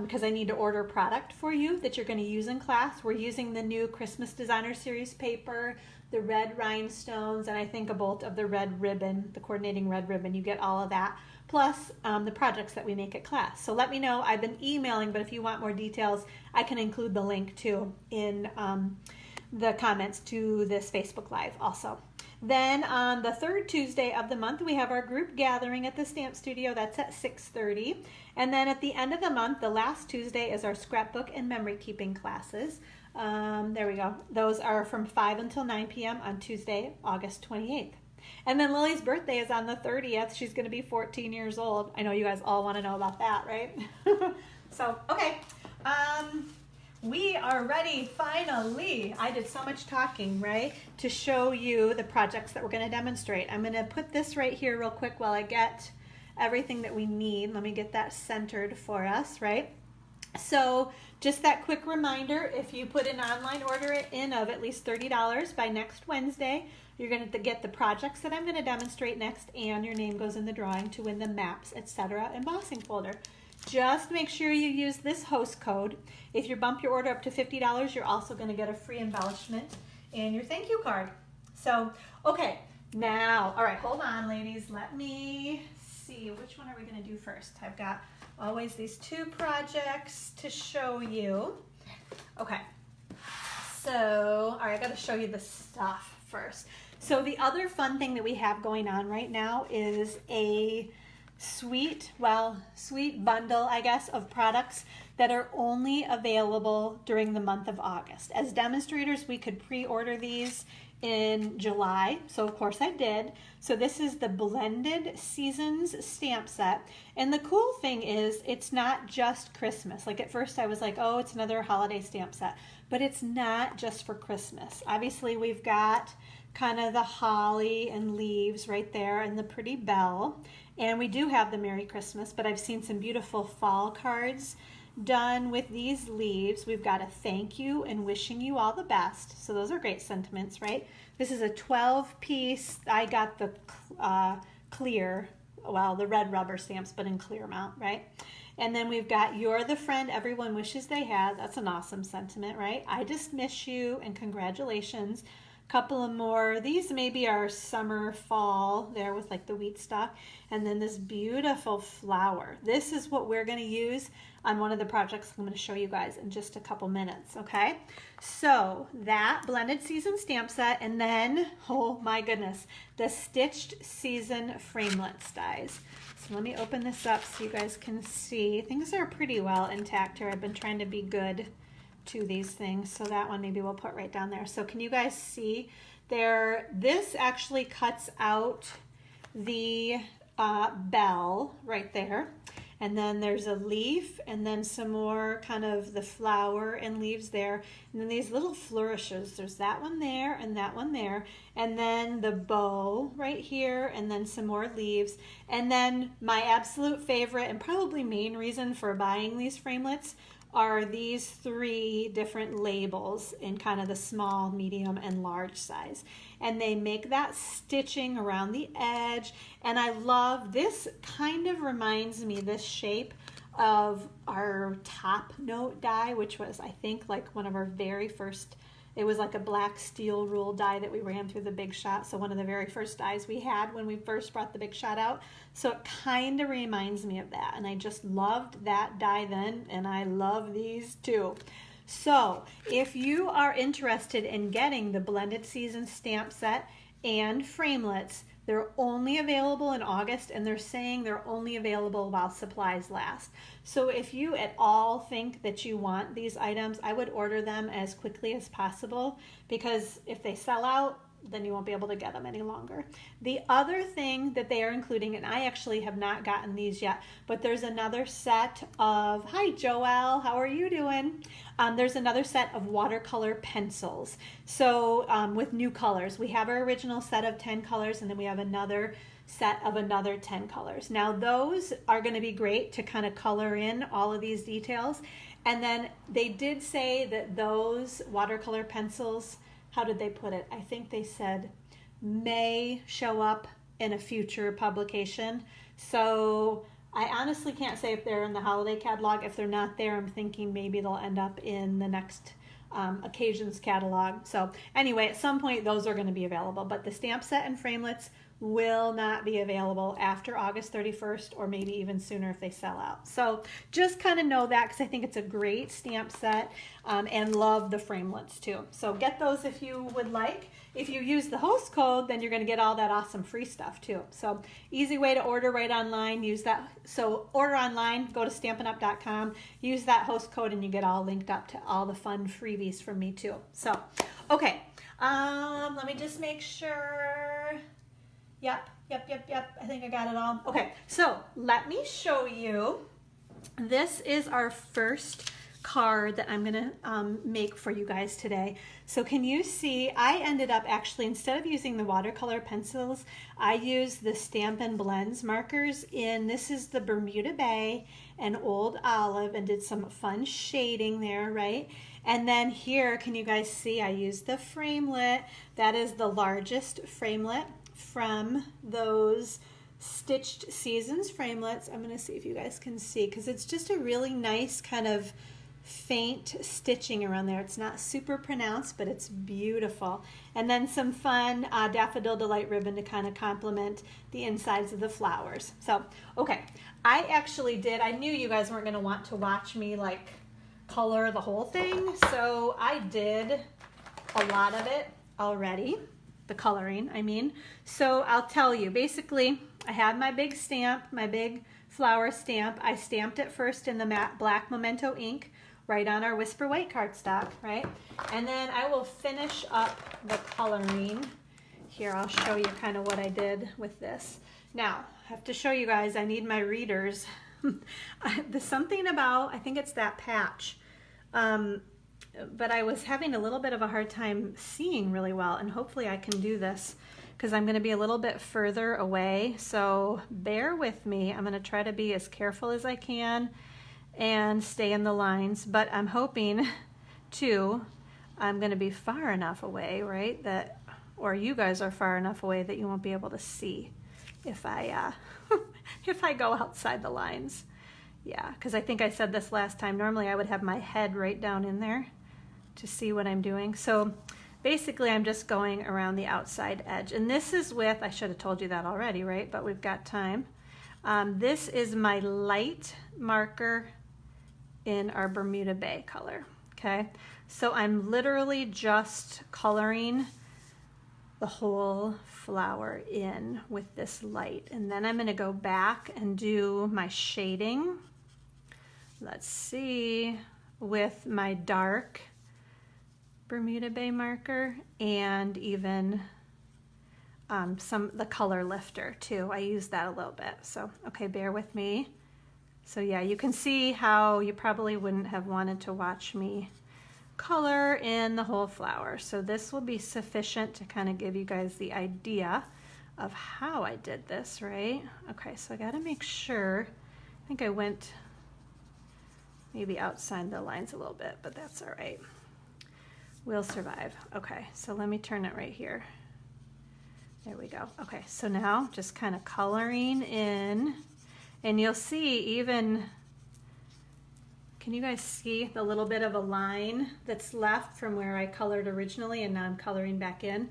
because I need to order product for you that you're going to use in class. We're using the new Christmas Designer Series paper, the red rhinestones, and I think a bolt of the red ribbon, the coordinating red ribbon. You get all of that, plus the projects that we make at class. So let me know. I've been emailing, but if you want more details, I can include the link too in the comments to this Facebook Live also. Then on the third Tuesday of the month, we have our group gathering at the Stamp Studio. That's at 6:30. And then at the end of the month, the last Tuesday, is our scrapbook and memory keeping classes. There we go. Those are from 5 until 9 p.m. on Tuesday, August 28th. And then Lily's birthday is on the 30th. She's going to be 14 years old. I know you guys all want to know about that, right? So, okay. We are ready, finally. I did so much talking, right, to show you the projects that we're going to demonstrate. I'm going to put this right here real quick while I get everything that we need. Let me get that centered for us, right? So just that quick reminder, if you put an online order in of at least $30 by next Wednesday, you're going to get the projects that I'm going to demonstrate next, and your name goes in the drawing to win the maps, etc. embossing folder. Just make sure you use this host code. If you bump your order up to $50, you're also going to get a free embellishment and your thank you card. So, okay, now, all right, hold on, ladies. Let me see, which one are we gonna do first? I've got always these two projects to show you. Okay, so, all right, I gotta show you the stuff first. So the other fun thing that we have going on right now is a sweet bundle, I guess, of products that are only available during the month of August. As demonstrators, we could pre-order these in July, so of course I did. So this is the Blended Seasons stamp set, and the cool thing is it's not just Christmas. Like at first I was like, oh, it's another holiday stamp set, but it's not just for Christmas. Obviously we've got kind of the holly and leaves right there and the pretty bell, and we do have the Merry Christmas, but I've seen some beautiful fall cards done with these leaves. We've got a thank you and wishing you all the best, so those are great sentiments, right? This is a 12-piece. I got the clear, well, the red rubber stamps, but in clear amount, right? And then we've got you're the friend everyone wishes they had. That's an awesome sentiment, right? I just miss you and congratulations. Couple of more. These maybe are summer, fall there with like the wheat stalk, and then this beautiful flower. This is what we're going to use on one of the projects I'm going to show you guys in just a couple minutes. Okay, so that Blended Season stamp set, and then oh my goodness, the Stitched Season framelits dies. So let me open this up so you guys can see. Things are pretty well intact here. I've been trying to be good to these things, so that one maybe we'll put right down there. So can you guys see there? This actually cuts out the bell right there, and then there's a leaf, and then some more kind of the flower and leaves there, and then these little flourishes. There's that one there and that one there, and then the bow right here, and then some more leaves, and then my absolute favorite and probably main reason for buying these framelits are these three different labels in kind of the small, medium, and large size. And they make that stitching around the edge. And I love, this kind of reminds me, this shape of our top note die, which was, I think, like one of our very first, it was like a black steel rule die that we ran through the Big Shot. So one of the very first dies we had when we first brought the Big Shot out. So it kind of reminds me of that. And I just loved that die then, and I love these too. So if you are interested in getting the Blended Season stamp set and framelits, they're only available in August, and they're saying they're only available while supplies last. So if you at all think that you want these items, I would order them as quickly as possible, because if they sell out, then you won't be able to get them any longer. The other thing that they are including, and I actually have not gotten these yet, but there's another set of, hi Joelle, how are you doing? There's another set of watercolor pencils. So with new colors, we have our original set of 10 colors, and then we have another set of another 10 colors. Now those are going to be great to kind of color in all of these details. And then they did say that those watercolor pencils, how did they put it? I think they said may show up in a future publication. So I honestly can't say if they're in the holiday catalog. If they're not there, I'm thinking maybe they'll end up in the next occasions catalog. So anyway, at some point those are going to be available, but the stamp set and framelits will not be available after August 31st, or maybe even sooner if they sell out. So just kind of know that, because I think it's a great stamp set, and love the framelits too. So get those if you would like. If you use the host code, then you're going to get all that awesome free stuff too. So easy way to order right online. Use that. So order online, go to stampinup.com, use that host code, and you get all linked up to all the fun freebies from me too. So, okay. Let me just make sure. Yep. I think I got it all. Okay, so let me show you. This is our first card that I'm gonna make for you guys today. So can you see, I ended up actually, instead of using the watercolor pencils, I used the Stampin' Blends markers in, this is the Bermuda Bay and Old Olive, and did some fun shading there, right? And then here, can you guys see, I used the framelit. That is the largest framelit from those Stitched Seasons framelits. I'm going to see if you guys can see, because it's just a really nice kind of faint stitching around there. It's not super pronounced, but it's beautiful. And then some fun Daffodil Delight ribbon to kind of complement the insides of the flowers. So, okay, I actually did, I knew you guys weren't gonna want to watch me like color the whole thing, so I did a lot of it already, the coloring, I mean. So I'll tell you, basically, I had my big stamp, my big flower stamp. I stamped it first in the matte black Memento ink, right on our Whisper White cardstock, right? And then I will finish up the coloring. Here, I'll show you kind of what I did with this. Now, I have to show you guys, I need my readers. There's something about, I think it's that patch, but I was having a little bit of a hard time seeing really well, and hopefully I can do this because I'm going to be a little bit further away, so bear with me. I'm going to try to be as careful as I can and stay in the lines, but I'm hoping too I'm going to be far enough away, right, that, or you guys are far enough away that you won't be able to see if I if I go outside the lines. Yeah, because I think I said this last time, normally I would have my head right down in there to see what I'm doing. So basically I'm just going around the outside edge, and this is with, I should have told you that already, right, but we've got time. This is my light marker in our Bermuda Bay color, okay? So I'm literally just coloring the whole flower in with this light, and then I'm going to go back and do my shading, let's see, with my dark Bermuda Bay marker, and even the color lifter too. I use that a little bit, so okay, bear with me. So yeah, you can see how you probably wouldn't have wanted to watch me color in the whole flower. So this will be sufficient to kind of give you guys the idea of how I did this, right? Okay, so I got to make sure, I think I went maybe outside the lines a little bit, but that's all right. We'll survive. Okay, so let me turn it right here. There we go. Okay, so now just kind of coloring in, and you'll see even, can you guys see the little bit of a line that's left from where I colored originally, and now I'm coloring back in?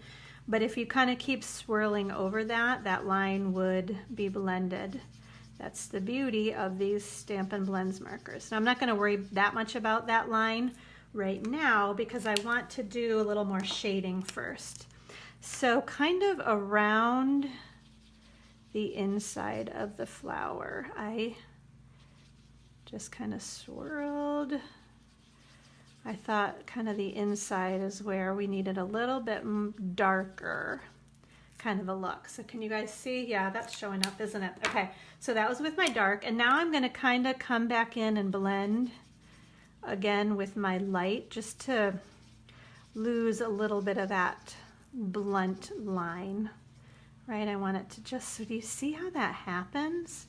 But if you kind of keep swirling over that, that line would be blended. That's the beauty of these Stampin' Blends markers. Now I'm not going to worry that much about that line right now because I want to do a little more shading first. So kind of around the inside of the flower, I just kind of swirled. I thought kind of the inside is where we needed a little bit darker kind of a look. So can you guys see? Yeah, that's showing up, isn't it? Okay, so that was with my dark, and now I'm going to kind of come back in and blend again with my light just to lose a little bit of that blunt line, right? I want it to just, so do you see how that happens?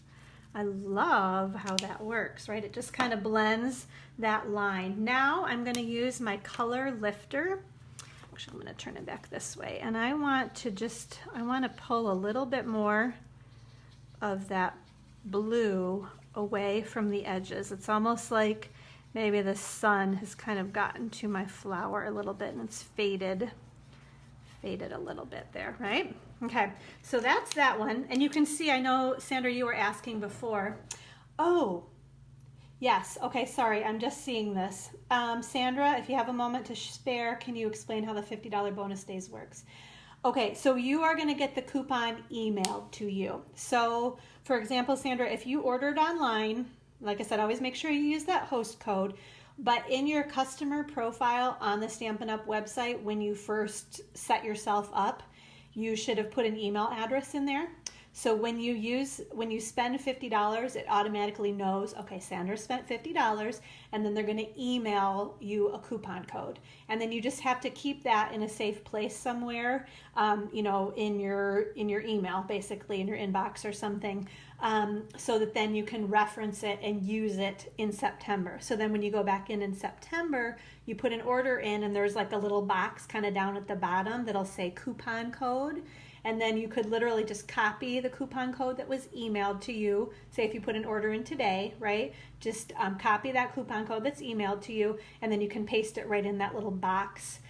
I love how that works, right? It just kind of blends that line. Now I'm going to use my color lifter. Actually, I'm going to turn it back this way, and I want to just, I want to pull a little bit more of that blue away from the edges. It's almost like maybe the sun has kind of gotten to my flower a little bit and it's faded a little bit there, right? Okay, so that's that one. And you can see, I know, Sandra, you were asking before. Oh, yes, okay, sorry, I'm just seeing this. Sandra, if you have a moment to spare, can you explain how the $50 bonus days works? Okay, so you are gonna get the coupon emailed to you. So, for example, Sandra, if you ordered online, like I said, always make sure you use that host code, but in your customer profile on the Stampin' Up! Website, when you first set yourself up, you should have put an email address in there. So when you spend $50, it automatically knows, okay, Sandra spent $50, and then they're going to email you a coupon code. And then you just have to keep that in a safe place somewhere, you know, in your email, basically in your inbox or something, so that then you can reference it and use it in September. So then when you go back in September, you put an order in, and there's like a little box kind of down at the bottom that'll say coupon code. and then you could literally just copy the coupon code that was emailed to you. Say if you put an order in today, right? Just copy that coupon code that's emailed to you, and then you can paste it right in that little box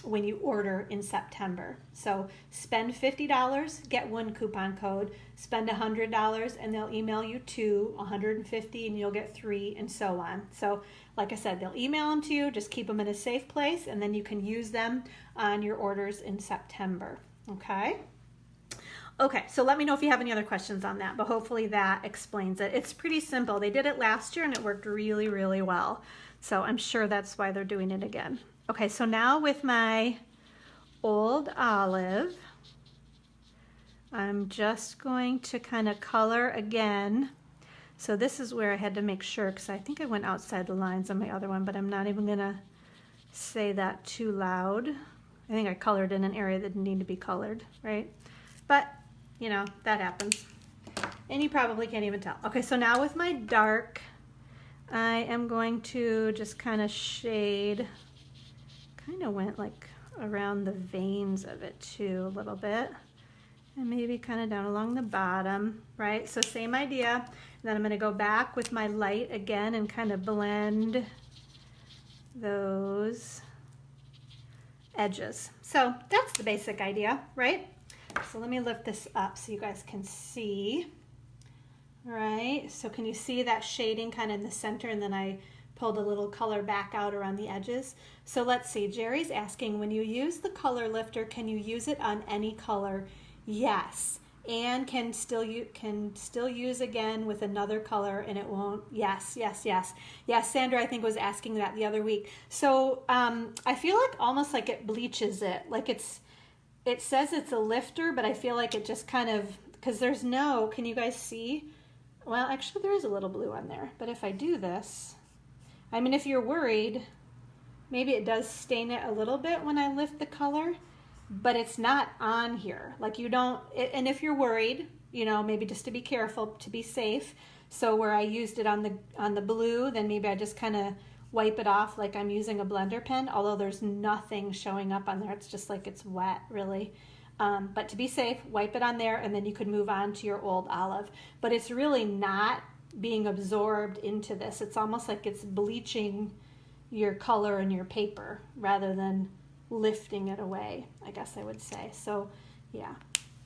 when you order in September. So spend $50, get one coupon code, spend $100 and they'll email you two, $150 and you'll get 3, and so on. So like I said, they'll email them to you, just keep them in a safe place, and then you can use them on your orders in September. Okay? Okay, so let me know if you have any other questions on that, but hopefully that explains it. It's pretty simple. They did it last year and it worked really, really well. So I'm sure that's why they're doing it again. Okay, so now with my old olive, I'm just going to kind of color again. So this is where I had to make sure, because I think I went outside the lines on my other one, but I'm not even gonna say that too loud. I think I colored in an area that didn't need to be colored, right? But, you know, that happens. And you probably can't even tell. Okay, so now with my dark, I am going to just kind of shade, kind of went like around the veins of it too a little bit, and maybe kind of down along the bottom, right? So same idea. And then I'm going to go back with my light again and kind of blend those edges. So that's the basic idea, right? So let me lift this up so you guys can see. All right, so can you see that shading kind of in the center, and then I pulled a little color back out around the edges? So let's see, Jerry's asking, when you use the color lifter, can you use it on any color? Yes, and can still use again with another color and it won't. Yes, yes, yes. Yes, Sandra I think was asking that the other week. So I feel like almost like it bleaches it. Like it says it's a lifter, but I feel like it just kind of, because there's no, can you guys see? Well, actually there is a little blue on there, but if I do this, I mean, if you're worried, maybe it does stain it a little bit when I lift the color, but it's not on here. Like you don't, and if you're worried, you know, maybe just to be careful, to be safe. So where I used it on the blue, then maybe I just kind of wipe it off like I'm using a blender pen, although there's nothing showing up on there. It's just like it's wet, really. But to be safe, wipe it on there, and then you could move on to your old olive. But it's really not being absorbed into this. It's almost like it's bleaching your color and your paper rather than lifting it away, I guess I would say. So yeah,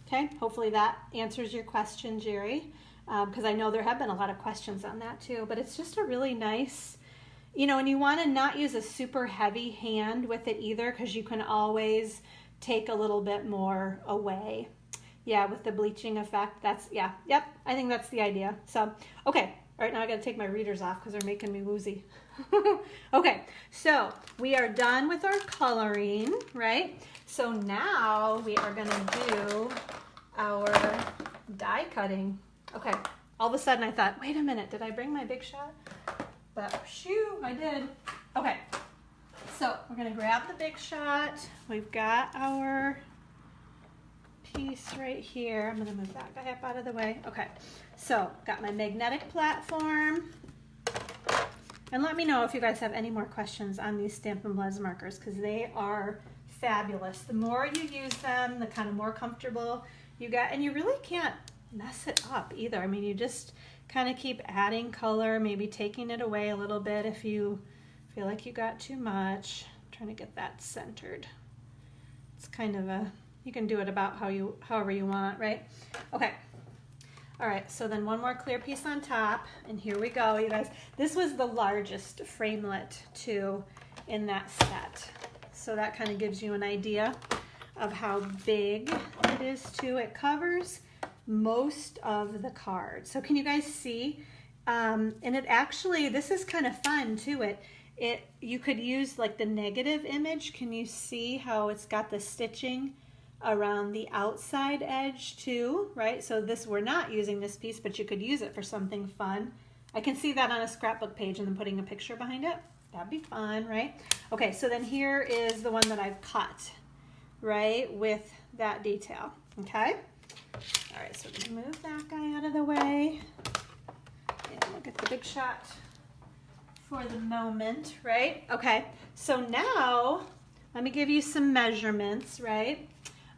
okay, hopefully that answers your question, Jerry, because I know there have been a lot of questions on that too. But it's just a really nice, you know, and you want to not use a super heavy hand with it either, because you can always take a little bit more away. Yeah, with the bleaching effect, that's, yeah, yep, I think that's the idea. So, okay, all right, now I gotta take my readers off because they're making me woozy. Okay, so we are done with our coloring, right? So now we are gonna do our die cutting. Okay, all of a sudden I thought, wait a minute, did I bring my big shot? But shoo, I did. Okay, so we're gonna grab the big shot. We've got our piece right here. I'm gonna move that guy up out of the way. Okay, so got my magnetic platform. And let me know if you guys have any more questions on these Stampin' Blends markers, because they are fabulous. The more you use them, the kind of more comfortable you get, and you really can't mess it up either. I mean, you just kind of keep adding color, maybe taking it away a little bit if you feel like you got too much. I'm trying to get that centered. It's kind of a, you can do it about however you want, right? Okay. All right, so then one more clear piece on top, and here we go, you guys. This was the largest framelit too in that set. So that kind of gives you an idea of how big it is too. It covers most of the card. So can you guys see? And it actually, this is kind of fun too. You could use like the negative image. Can you see how it's got the stitching around the outside edge too, right? So this, we're not using this piece, but you could use it for something fun. I can see that on a scrapbook page and then putting a picture behind it. That'd be fun, right? Okay, so then here is the one that I've cut, right, with that detail, okay? All right, so we're gonna move that guy out of the way. And we'll get the big shot for the moment, right? Okay, so now let me give you some measurements, right?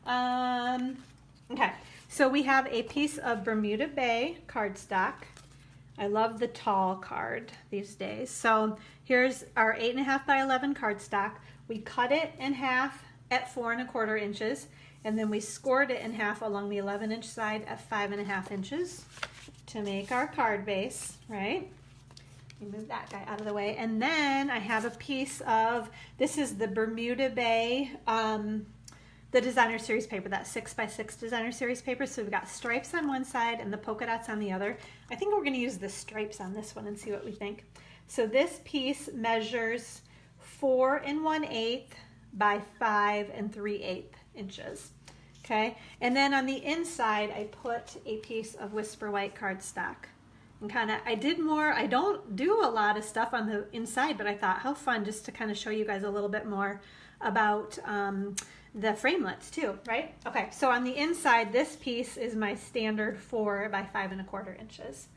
Okay, so we have a piece of Bermuda Bay cardstock. I love the tall card these days. So here's our 8.5 by 11 cardstock. We cut it in half at 4 1/4 inches, and then we scored it in half along the 11-inch side at 5.5 inches to make our card base, right? We move that guy out of the way. And then I have a piece of, this is the Bermuda Bay, the designer series paper, that 6x6 designer series paper. So we've got stripes on one side and the polka dots on the other. I think we're going to use the stripes on this one and see what we think. So this piece measures 4 1/8 by 5 3/8 inches. Okay, and then on the inside I put a piece of Whisper White cardstock. And kind of, I don't do a lot of stuff on the inside, but I thought how fun just to kind of show you guys a little bit more about the framelits too, right? Okay, so on the inside, this piece is my standard 4 by 5 1/4 inches.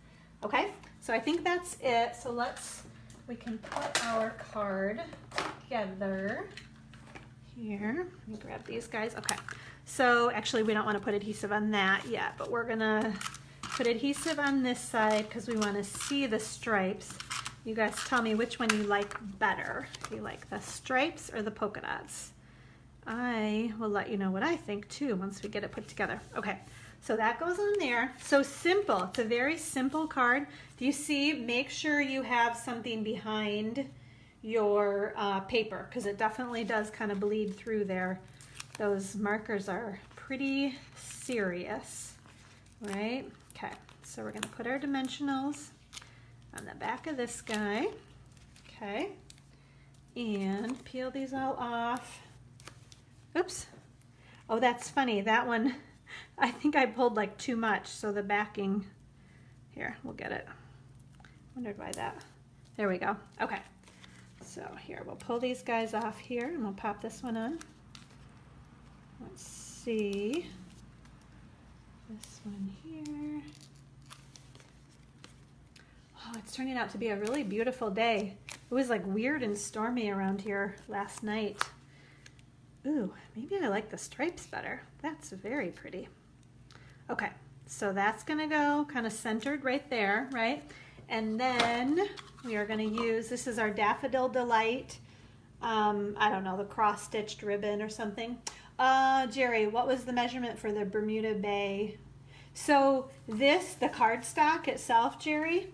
Okay, so I think that's it. So we can put our card together here. Let me grab these guys. Okay, so actually we don't want to put adhesive on that yet, but we're gonna put adhesive on this side because we want to see the stripes. You guys tell me which one you like better. If you like the stripes or the polka dots. I will let you know what I think too once we get it put together. Okay, so that goes on there. So simple. It's a very simple card. Do you see? Make sure you have something behind your paper because it definitely does kind of bleed through there. Those markers are pretty serious, right? Okay, so we're going to put our dimensionals on the back of this guy. Okay, and peel these all off. Oops. Oh, that's funny. That one, I think I pulled like too much, so the backing, here, we'll get it. Wondered why that. There we go. Okay, so here, we'll pull these guys off here, and we'll pop this one on. Let's see. This one here. Oh, it's turning out to be a really beautiful day. It was like weird and stormy around here last night. Ooh, maybe I like the stripes better. That's very pretty. Okay, so that's gonna go kind of centered right there, right? And then we are gonna use, this is our Daffodil Delight, I don't know, the cross-stitched ribbon or something. Jerry, what was the measurement for the Bermuda Bay? So this, the cardstock itself, Jerry,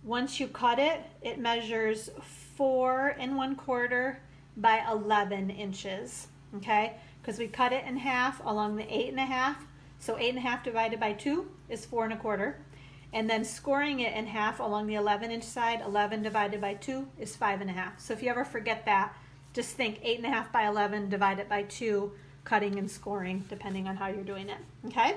once you cut it, it measures 4 1/4 by 11 inches, okay? Because we cut it in half along the 8.5, so 8.5 divided by 2 is 4 1/4, and then scoring it in half along the 11-inch side, 11 divided by 2 is 5.5. So if you ever forget that, just think 8.5 by 11 divided by 2, cutting and scoring, depending on how you're doing it, okay?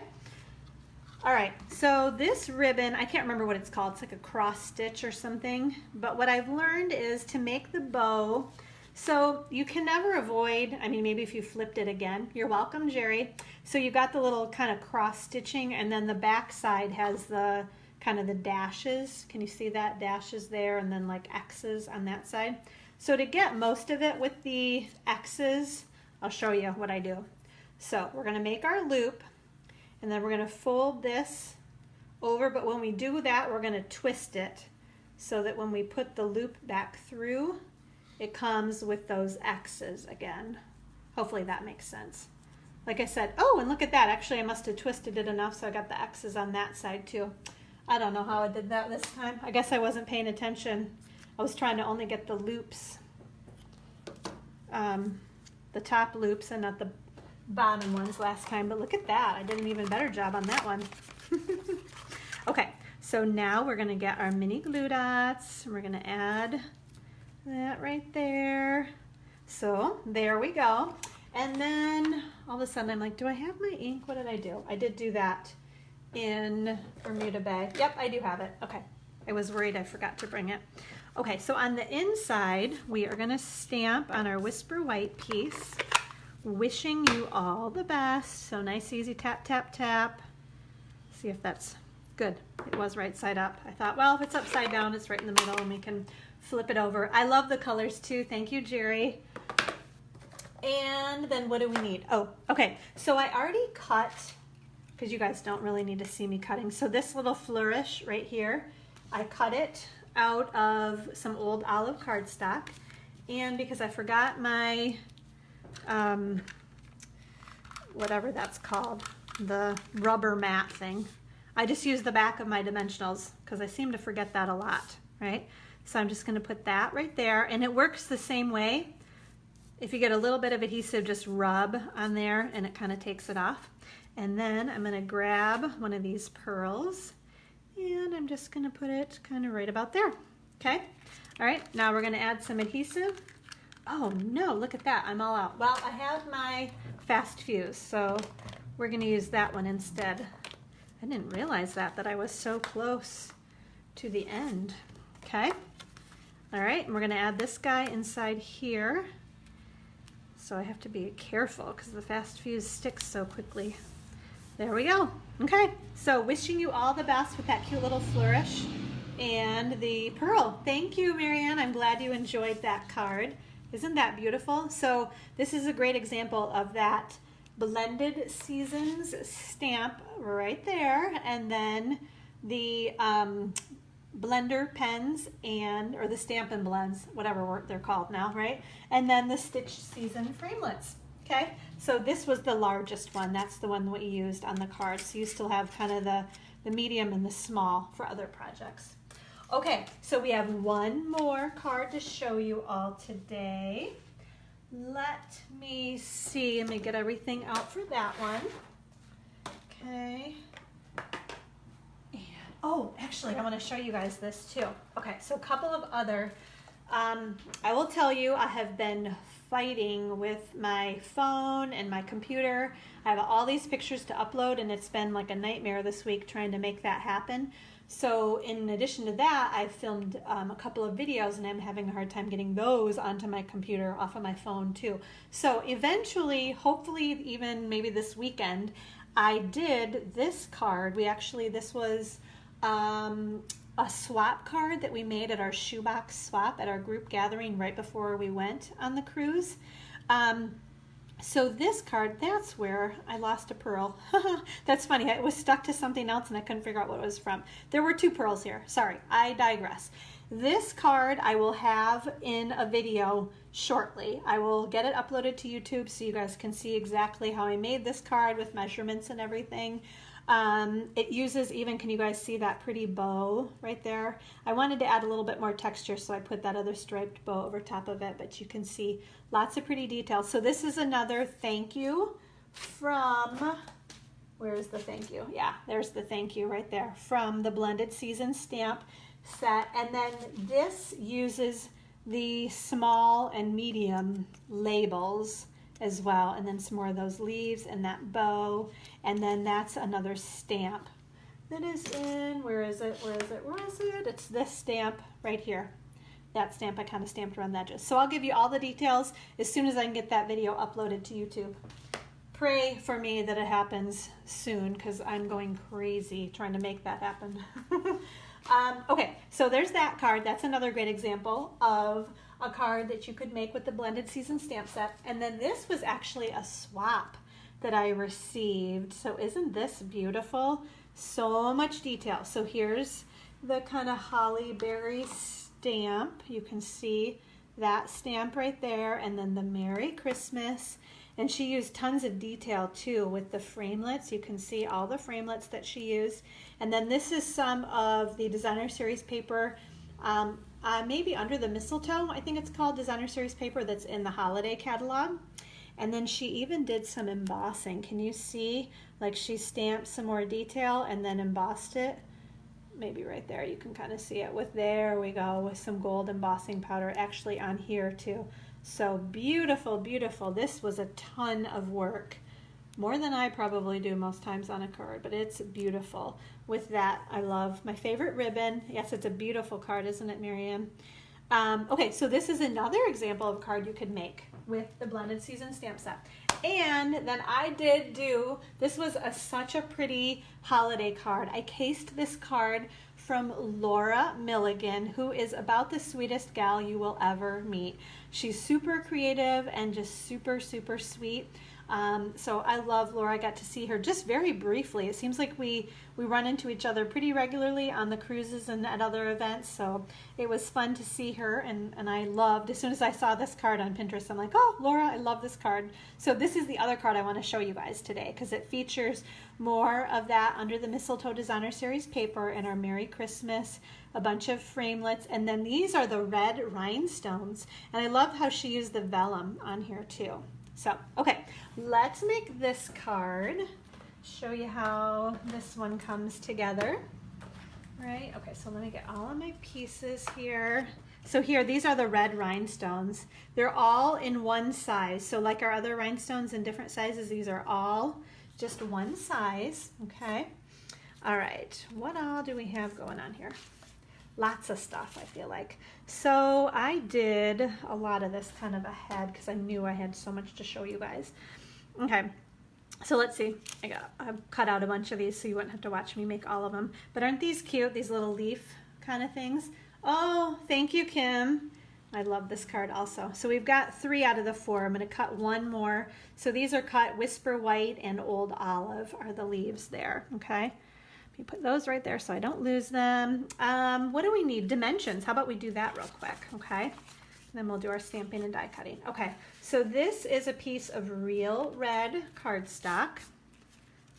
All right, so this ribbon, I can't remember what it's called. It's like a cross stitch or something, but what I've learned is to make the bow, so you can never avoid, I mean, maybe if you flipped it again, you're welcome, Jerry. So you got the little kind of cross stitching, and then the back side has the kind of the dashes. Can you see that? Dashes there, and then like X's on that side. So to get most of it with the X's, I'll show you what I do. So we're gonna make our loop, and then we're gonna fold this over, but when we do that, we're gonna twist it so that when we put the loop back through, it comes with those X's again. Hopefully that makes sense. Like I said, oh, and look at that. Actually, I must have twisted it enough so I got the X's on that side too. I don't know how I did that this time. I guess I wasn't paying attention. I was trying to only get the loops, the top loops and not the bottom ones last time, but look at that. I did an even better job on that one. Okay, so now we're gonna get our mini glue dots, and we're gonna add that right there. So there we go. And then all of a sudden I'm like, do I have my ink? What did I do? I did do that in Bermuda Bay. Yep, I do have it. Okay, I was worried I forgot to bring it. Okay, so on the inside, we are gonna stamp on our Whisper White piece, wishing you all the best. So nice, easy tap, tap, tap. See if that's good. It was right side up. I thought, well, if it's upside down, it's right in the middle and we can flip it over. I love the colors too. Thank you, Jerry. And then what do we need? Oh, okay. So I already cut, because you guys don't really need to see me cutting. So this little flourish right here, I cut it out of some old olive cardstock. And because I forgot my, whatever that's called, the rubber mat thing, I just used the back of my dimensionals because I seem to forget that a lot, right? So I'm just going to put that right there, and it works the same way. If you get a little bit of adhesive, just rub on there and it kind of takes it off. And then I'm going to grab one of these pearls and I'm just going to put it kind of right about there. Okay. All right. Now we're going to add some adhesive. Oh no, look at that. I'm all out. Well, I have my fast fuse, so we're going to use that one instead. I didn't realize that I was so close to the end. Okay. All right. And we're going to add this guy inside here. So I have to be careful because the fast fuse sticks so quickly. There we go. Okay, so wishing you all the best with that cute little flourish and the pearl. Thank you, Marianne. I'm glad you enjoyed that card. Isn't that beautiful? So this is a great example of that blended seasons stamp right there, and then the blender pens or the Stampin' Blends, whatever they're called now, right? And then the Stitch Season framelits. Okay, so this was the largest one. That's the one that we used on the card. So you still have kind of the medium and the small for other projects. Okay, so we have one more card to show you all today. Let me see. Let me get everything out for that one. Okay. Oh, actually, I want to show you guys this too. Okay, so a couple of other, I will tell you, I have been fighting with my phone and my computer. I have all these pictures to upload, and it's been like a nightmare this week trying to make that happen. So in addition to that, I filmed a couple of videos, and I'm having a hard time getting those onto my computer off of my phone too. So eventually, hopefully even maybe this weekend, I did this card. This was a swap card that we made at our shoebox swap at our group gathering right before we went on the cruise. So this card, that's where I lost a pearl. That's funny. It was stuck to something else and I couldn't figure out what it was from. There were two pearls here. Sorry, I digress. This card I will have in a video shortly. I will get it uploaded to YouTube so you guys can see exactly how I made this card with measurements and everything. It uses even, can you guys see that pretty bow right there? I wanted to add a little bit more texture, so I put that other striped bow over top of it, but you can see lots of pretty details. So this is another thank you from, where's the thank you? Yeah, there's the thank you right there from the Blended Season Stamp set. And then this uses the small and medium labels as well, and then some more of those leaves and that bow, and then that's another stamp that is in, where is it? It's this stamp right here. That stamp I kind of stamped around the edges. So I'll give you all the details as soon as I can get that video uploaded to YouTube. Pray for me that it happens soon, because I'm going crazy trying to make that happen. Okay, so there's that card. That's another great example of a card that you could make with the Blended Season Stamp Set. And then this was actually a swap that I received. So isn't this beautiful? So much detail. So here's the kind of holly berry stamp. You can see that stamp right there, and then the Merry Christmas. And she used tons of detail too with the framelits. You can see all the framelits that she used. And then this is some of the Designer Series paper, maybe Under the Mistletoe, I think it's called, Designer Series paper that's in the holiday catalog. And then she even did some embossing. Can you see? Like she stamped some more detail and then embossed it. Maybe right there you can kind of see it with, there we go, with some gold embossing powder actually on here too. So beautiful, beautiful. This was a ton of work. More than I probably do most times on a card, but it's beautiful. With that, I love my favorite ribbon. Yes, it's a beautiful card, isn't it, Miriam? Okay, so this is another example of a card you could make with the Blended Season Stamp Set. And then I did do, this was such a pretty holiday card. I cased this card from Laura Milligan, who is about the sweetest gal you will ever meet. She's super creative and just super, super sweet. So I love Laura. I got to see her just very briefly. It seems like we run into each other pretty regularly on the cruises and at other events. So it was fun to see her, and I loved, as soon as I saw this card on Pinterest, I'm like, oh, Laura, I love this card. So this is the other card I want to show you guys today, because it features more of that Under the Mistletoe Designer Series paper and our Merry Christmas, a bunch of framelits, and then these are the red rhinestones. And I love how she used the vellum on here too. So, okay, let's make this card, show you how this one comes together, right? Okay, so let me get all of my pieces here. So here, these are the red rhinestones. They're all in one size. So like our other rhinestones in different sizes, these are all just one size, okay? All right, what all do we have going on here? Lots of stuff, I feel like. So I did a lot of this kind of ahead because I knew I had so much to show you guys. Okay, so let's see. I cut out a bunch of these so you wouldn't have to watch me make all of them. But aren't these cute, these little leaf kind of things? Oh, thank you, Kim. I love this card also. So we've got 3 out of the 4. I'm going to cut one more. So these are cut Whisper White and Old Olive are the leaves there, okay? You put those right there so I don't lose them. What do we need? Dimensions. How about we do that real quick, okay? And then we'll do our stamping and die cutting. Okay, so this is a piece of real red cardstock.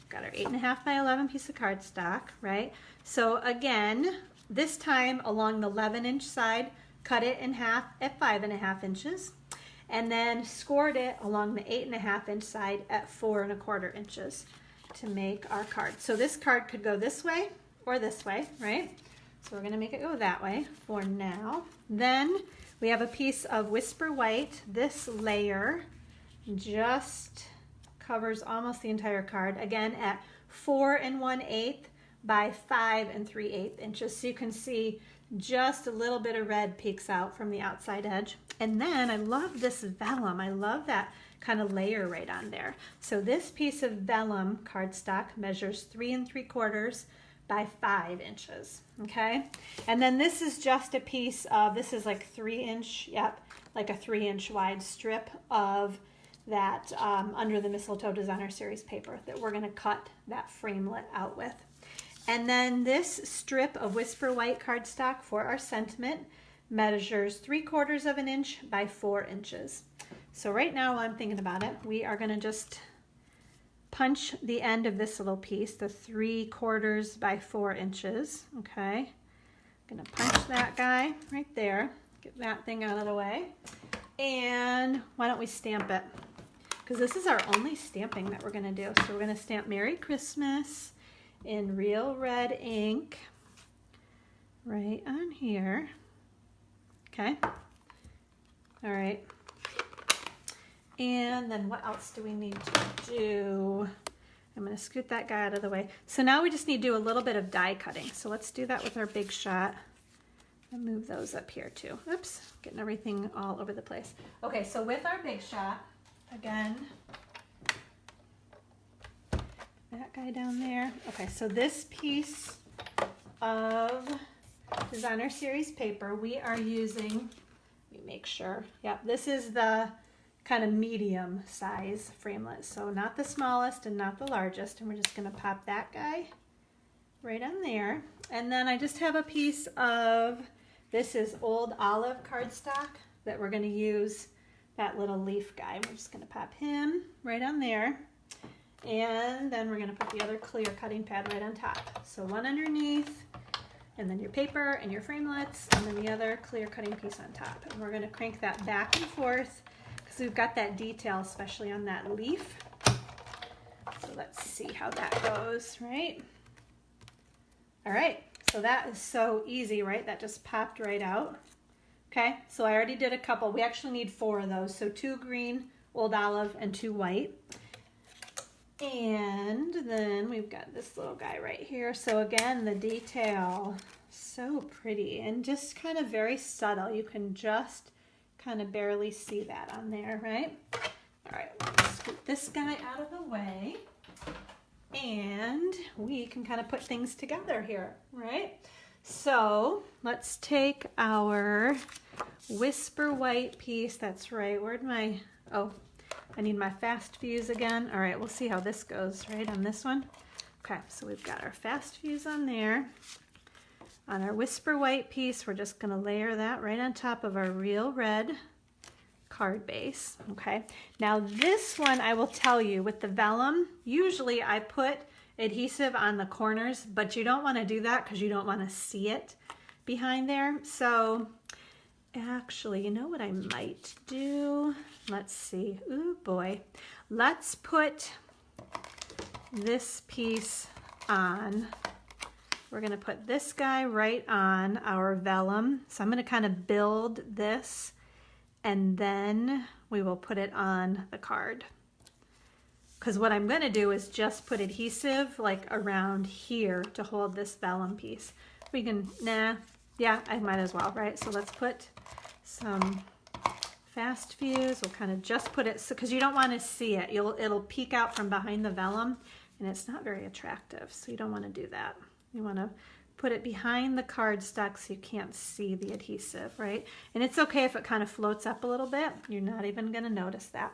Got our 8.5 by 11 piece of cardstock, right? So again, this time along the 11-inch side, cut it in half at 5.5 inches, and then scored it along the 8.5-inch side at 4.25 inches. To make our card. So this card could go this way or this way, right? So we're going to make it go that way for now. Then we have a piece of Whisper White. This layer just covers almost the entire card, again at 4 1/8 by 5 3/8 inches. So you can see just a little bit of red peeks out from the outside edge. And then I love this vellum. I love that kind of layer right on there. So this piece of vellum cardstock measures 3 3/4 by 5 inches, okay? And then this is just a piece of, this is like 3-inch, yep, like a 3-inch wide strip of that Under the Mistletoe Designer Series paper that we're gonna cut that framelit out with. And then this strip of Whisper White cardstock for our sentiment measures 3/4 inch by 4 inches. So right now, while I'm thinking about it, we are going to just punch the end of this little piece, the 3/4 by 4 inches, okay? I'm going to punch that guy right there, get that thing out of the way. And why don't we stamp it? Because this is our only stamping that we're going to do. So we're going to stamp Merry Christmas in real red ink right on here, okay? All right. And then what else do we need to do? I'm going to scoot that guy out of the way. So now we just need to do a little bit of die cutting. So let's do that with our Big Shot. And move those up here too. Oops, getting everything all over the place. Okay, so with our Big Shot, again, that guy down there. Okay, so this piece of Designer Series paper, we are using, let me make sure, yep, this is the kind of medium size framelit. So not the smallest and not the largest. And we're just going to pop that guy right on there. And then I just have a piece of, this is Old Olive cardstock that we're going to use that little leaf guy. We're just going to pop him right on there. And then we're going to put the other clear cutting pad right on top. So one underneath, and then your paper and your framelits, and then the other clear cutting piece on top. And we're going to crank that back and forth, because we've got that detail, especially on that leaf. So let's see how that goes, right? All right, so that is so easy, right? That just popped right out. Okay, so I already did a couple. We actually need 4 of those. So 2 green, Old Olive, and 2 white. And then we've got this little guy right here. So again, the detail, so pretty and just kind of very subtle. You can just kind of barely see that on there, right? All right, let's scoot this guy out of the way. And we can kind of put things together here, right? So let's take our Whisper White piece. That's right. Where'd my, oh, I need my fast fuse again. All right, we'll see how this goes, right, on this one. Okay, so we've got our fast fuse on there. On our Whisper White piece, we're just gonna layer that right on top of our real red card base, okay? Now this one, I will tell you, with the vellum, usually I put adhesive on the corners, but you don't wanna do that because you don't wanna see it behind there. So actually, you know what I might do? Let's see, ooh boy. Let's put this piece on. We're gonna put this guy right on our vellum. So I'm gonna kind of build this and then we will put it on the card. Because what I'm gonna do is just put adhesive like around here to hold this vellum piece. We can, nah, yeah, I might as well, right? So let's put some fast fuse. We'll kind of just put it, because you don't want to see it. It'll peek out from behind the vellum and it's not very attractive. So you don't want to do that. You want to put it behind the cardstock so you can't see the adhesive, right? And it's okay if it kind of floats up a little bit. You're not even going to notice that.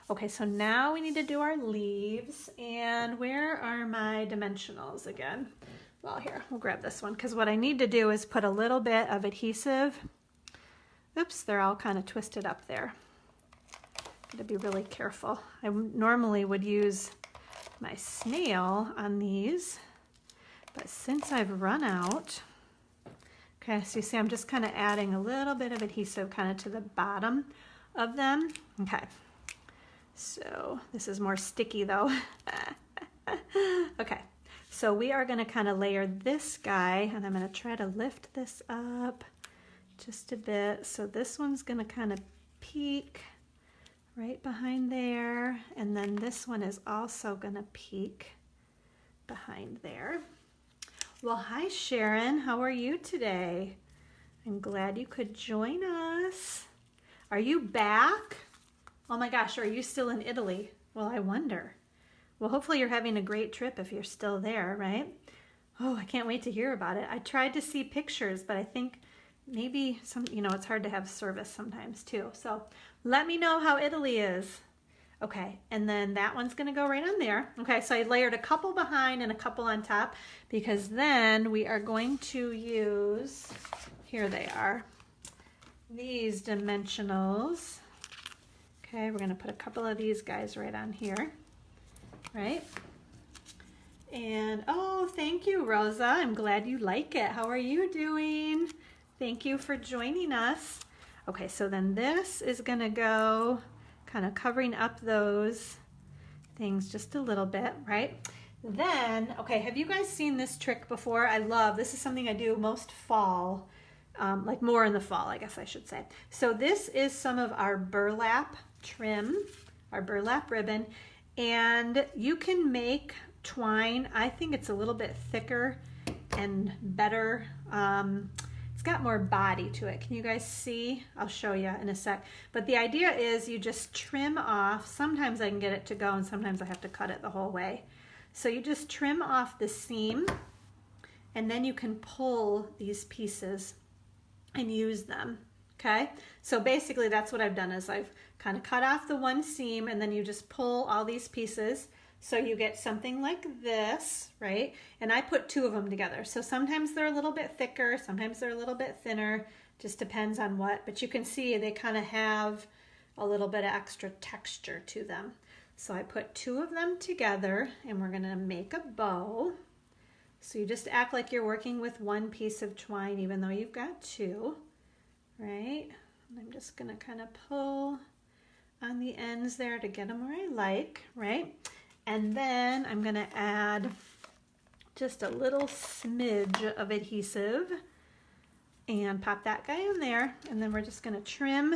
Okay, so now we need to do our leaves. And where are my dimensionals again? Well, here, we'll grab this one, because what I need to do is put a little bit of adhesive. Oops, they're all kind of twisted up there. Gotta be really careful. I normally would use my snail on these, but since I've run out, okay, so you see I'm just kind of adding a little bit of adhesive kind of to the bottom of them. Okay, so this is more sticky though. Okay, so we are gonna kind of layer this guy, and I'm gonna try to lift this up just a bit. So this one's gonna kind of peek right behind there, and then this one is also gonna peek behind there. Well, hi Sharon, how are you today? I'm glad you could join us. Are you back? Oh my gosh, are you still in Italy? Well, I wonder. Well, hopefully you're having a great trip if you're still there, right? Oh, I can't wait to hear about it. I tried to see pictures, but I think maybe it's hard to have service sometimes too. So let me know how Italy is. Okay, and then that one's gonna go right on there. Okay, so I layered a couple behind and a couple on top, because then we are going to use, here they are, these dimensionals. Okay, we're gonna put a couple of these guys right on here, right? And oh, thank you, Rosa. I'm glad you like it. How are you doing? Thank you for joining us. Okay, so then this is gonna go kind of covering up those things just a little bit, right? Then, okay, have you guys seen this trick before? I love, this is something I do most fall, like more in the fall, I guess I should say. So this is some of our burlap trim, our burlap ribbon, and you can make twine. I think it's a little bit thicker and better. It's got more body to it. Can you guys see? I'll show you in a sec. But the idea is you just trim off. Sometimes I can get it to go and sometimes I have to cut it the whole way. So you just trim off the seam and then you can pull these pieces and use them, okay? So basically that's what I've done, is I've kind of cut off the one seam and then you just pull all these pieces. So you get something like this, right? And I put two of them together. So sometimes they're a little bit thicker, sometimes they're a little bit thinner, just depends on what, but you can see they kind of have a little bit of extra texture to them. So I put two of them together and we're gonna make a bow. So you just act like you're working with one piece of twine even though you've got two, right? And I'm just gonna kind of pull on the ends there to get them where I like, right? And then I'm gonna add just a little smidge of adhesive and pop that guy in there. And then we're just gonna trim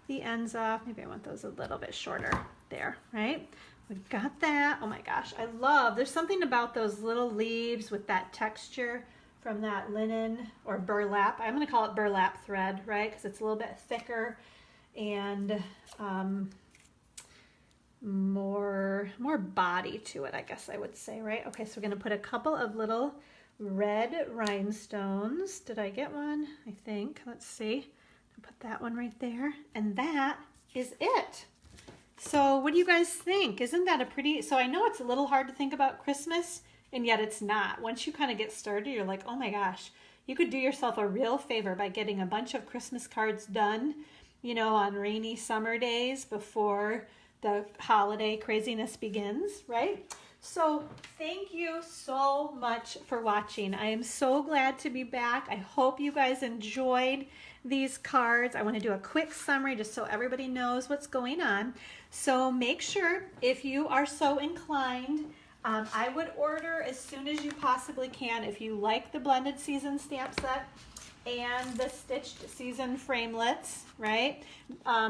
the ends off. Maybe I want those a little bit shorter there, right? We've got that. Oh my gosh, I love, there's something about those little leaves with that texture from that linen or burlap. I'm gonna call it burlap thread, right? Because it's a little bit thicker and more body to it, I guess I would say, right? Okay, so we're gonna put a couple of little red rhinestones. Did I get one? I think. Let's see. I'll put that one right there. And that is it. So what do you guys think? Isn't that a pretty, so I know it's a little hard to think about Christmas, and yet it's not. Once you kind of get started, you're like, oh my gosh, you could do yourself a real favor by getting a bunch of Christmas cards done, you know, on rainy summer days before the holiday craziness begins, right? So thank you so much for watching. I am so glad to be back. I hope you guys enjoyed these cards. I want to do a quick summary just so everybody knows what's going on. So make sure, if you are so inclined, I would order as soon as you possibly can if you like the blended season stamp set and the stitched season framelits, right?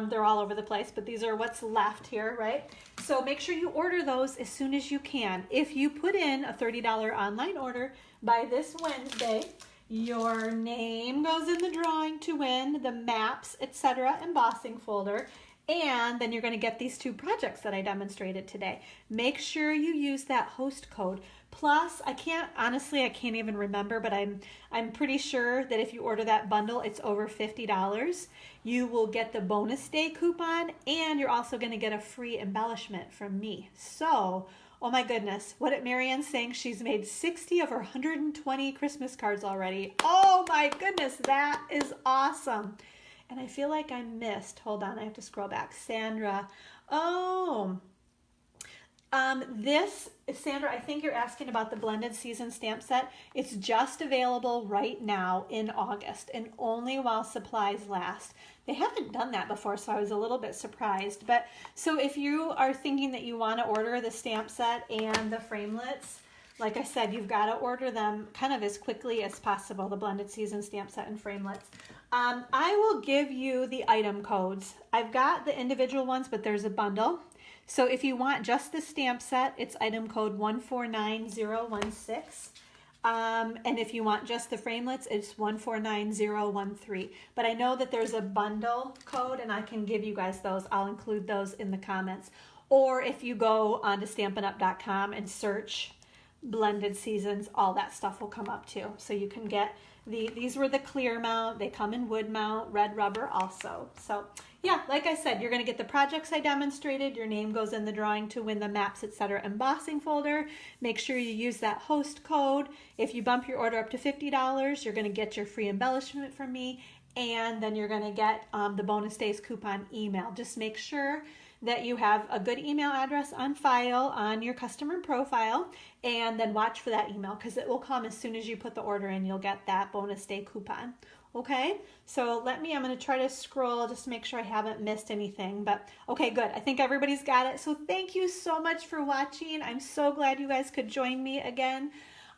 They're all over the place, but these are what's left here, right? So make sure you order those as soon as you can. If you put in a $30 online order by this Wednesday, your name goes in the drawing to win the maps, etc. embossing folder. And then you're going to get these 2 projects that I demonstrated today. Make sure you use that host code. Plus, I can't even remember, but I'm pretty sure that if you order that bundle, it's over $50. You will get the bonus day coupon, and you're also going to get a free embellishment from me. So, oh my goodness, what Marianne's saying, she's made 60 of her 120 Christmas cards already. Oh my goodness, that is awesome. And I feel like I missed, hold on, I have to scroll back. Sandra, Sandra, I think you're asking about the blended season stamp set. It's just available right now in August and only while supplies last. They haven't done that before, so I was a little bit surprised. But so if you are thinking that you want to order the stamp set and the framelits, like I said, you've got to order them kind of as quickly as possible, the blended season stamp set and framelits. I will give you the item codes. I've got the individual ones, but there's a bundle. So if you want just the stamp set, it's item code 149016. And if you want just the framelits, it's 149013. But I know that there's a bundle code, and I can give you guys those. I'll include those in the comments. Or if you go on to stampinup.com and search blended seasons, all that stuff will come up too. So you can get these were the clear mount. They come in wood mount, red rubber also. So yeah, like I said, you're going to get the projects I demonstrated. Your name goes in the drawing to win the maps, etc. embossing folder. Make sure you use that host code. If you bump your order up to $50, you're going to get your free embellishment from me, and then you're going to get the bonus days coupon email. Just make sure that you have a good email address on file on your customer profile, and then watch for that email because it will come as soon as you put the order in. You'll get that bonus day coupon. Okay, so I'm going to try to scroll just to make sure I haven't missed anything, but okay, good. I think everybody's got it. So thank you so much for watching. I'm so glad you guys could join me again.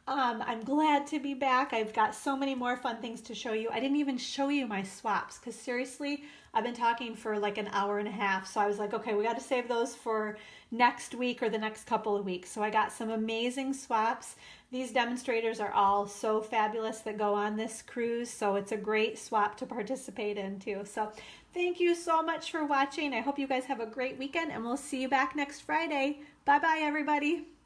I'm glad to be back. I've got so many more fun things to show you. I didn't even show you my swaps because seriously, I've been talking for like an hour and a half. So I was like, okay, we got to save those for next week or the next couple of weeks. So I got some amazing swaps. These demonstrators are all so fabulous that go on this cruise. So it's a great swap to participate in too. So thank you so much for watching. I hope you guys have a great weekend, and we'll see you back next Friday. Bye-bye, everybody.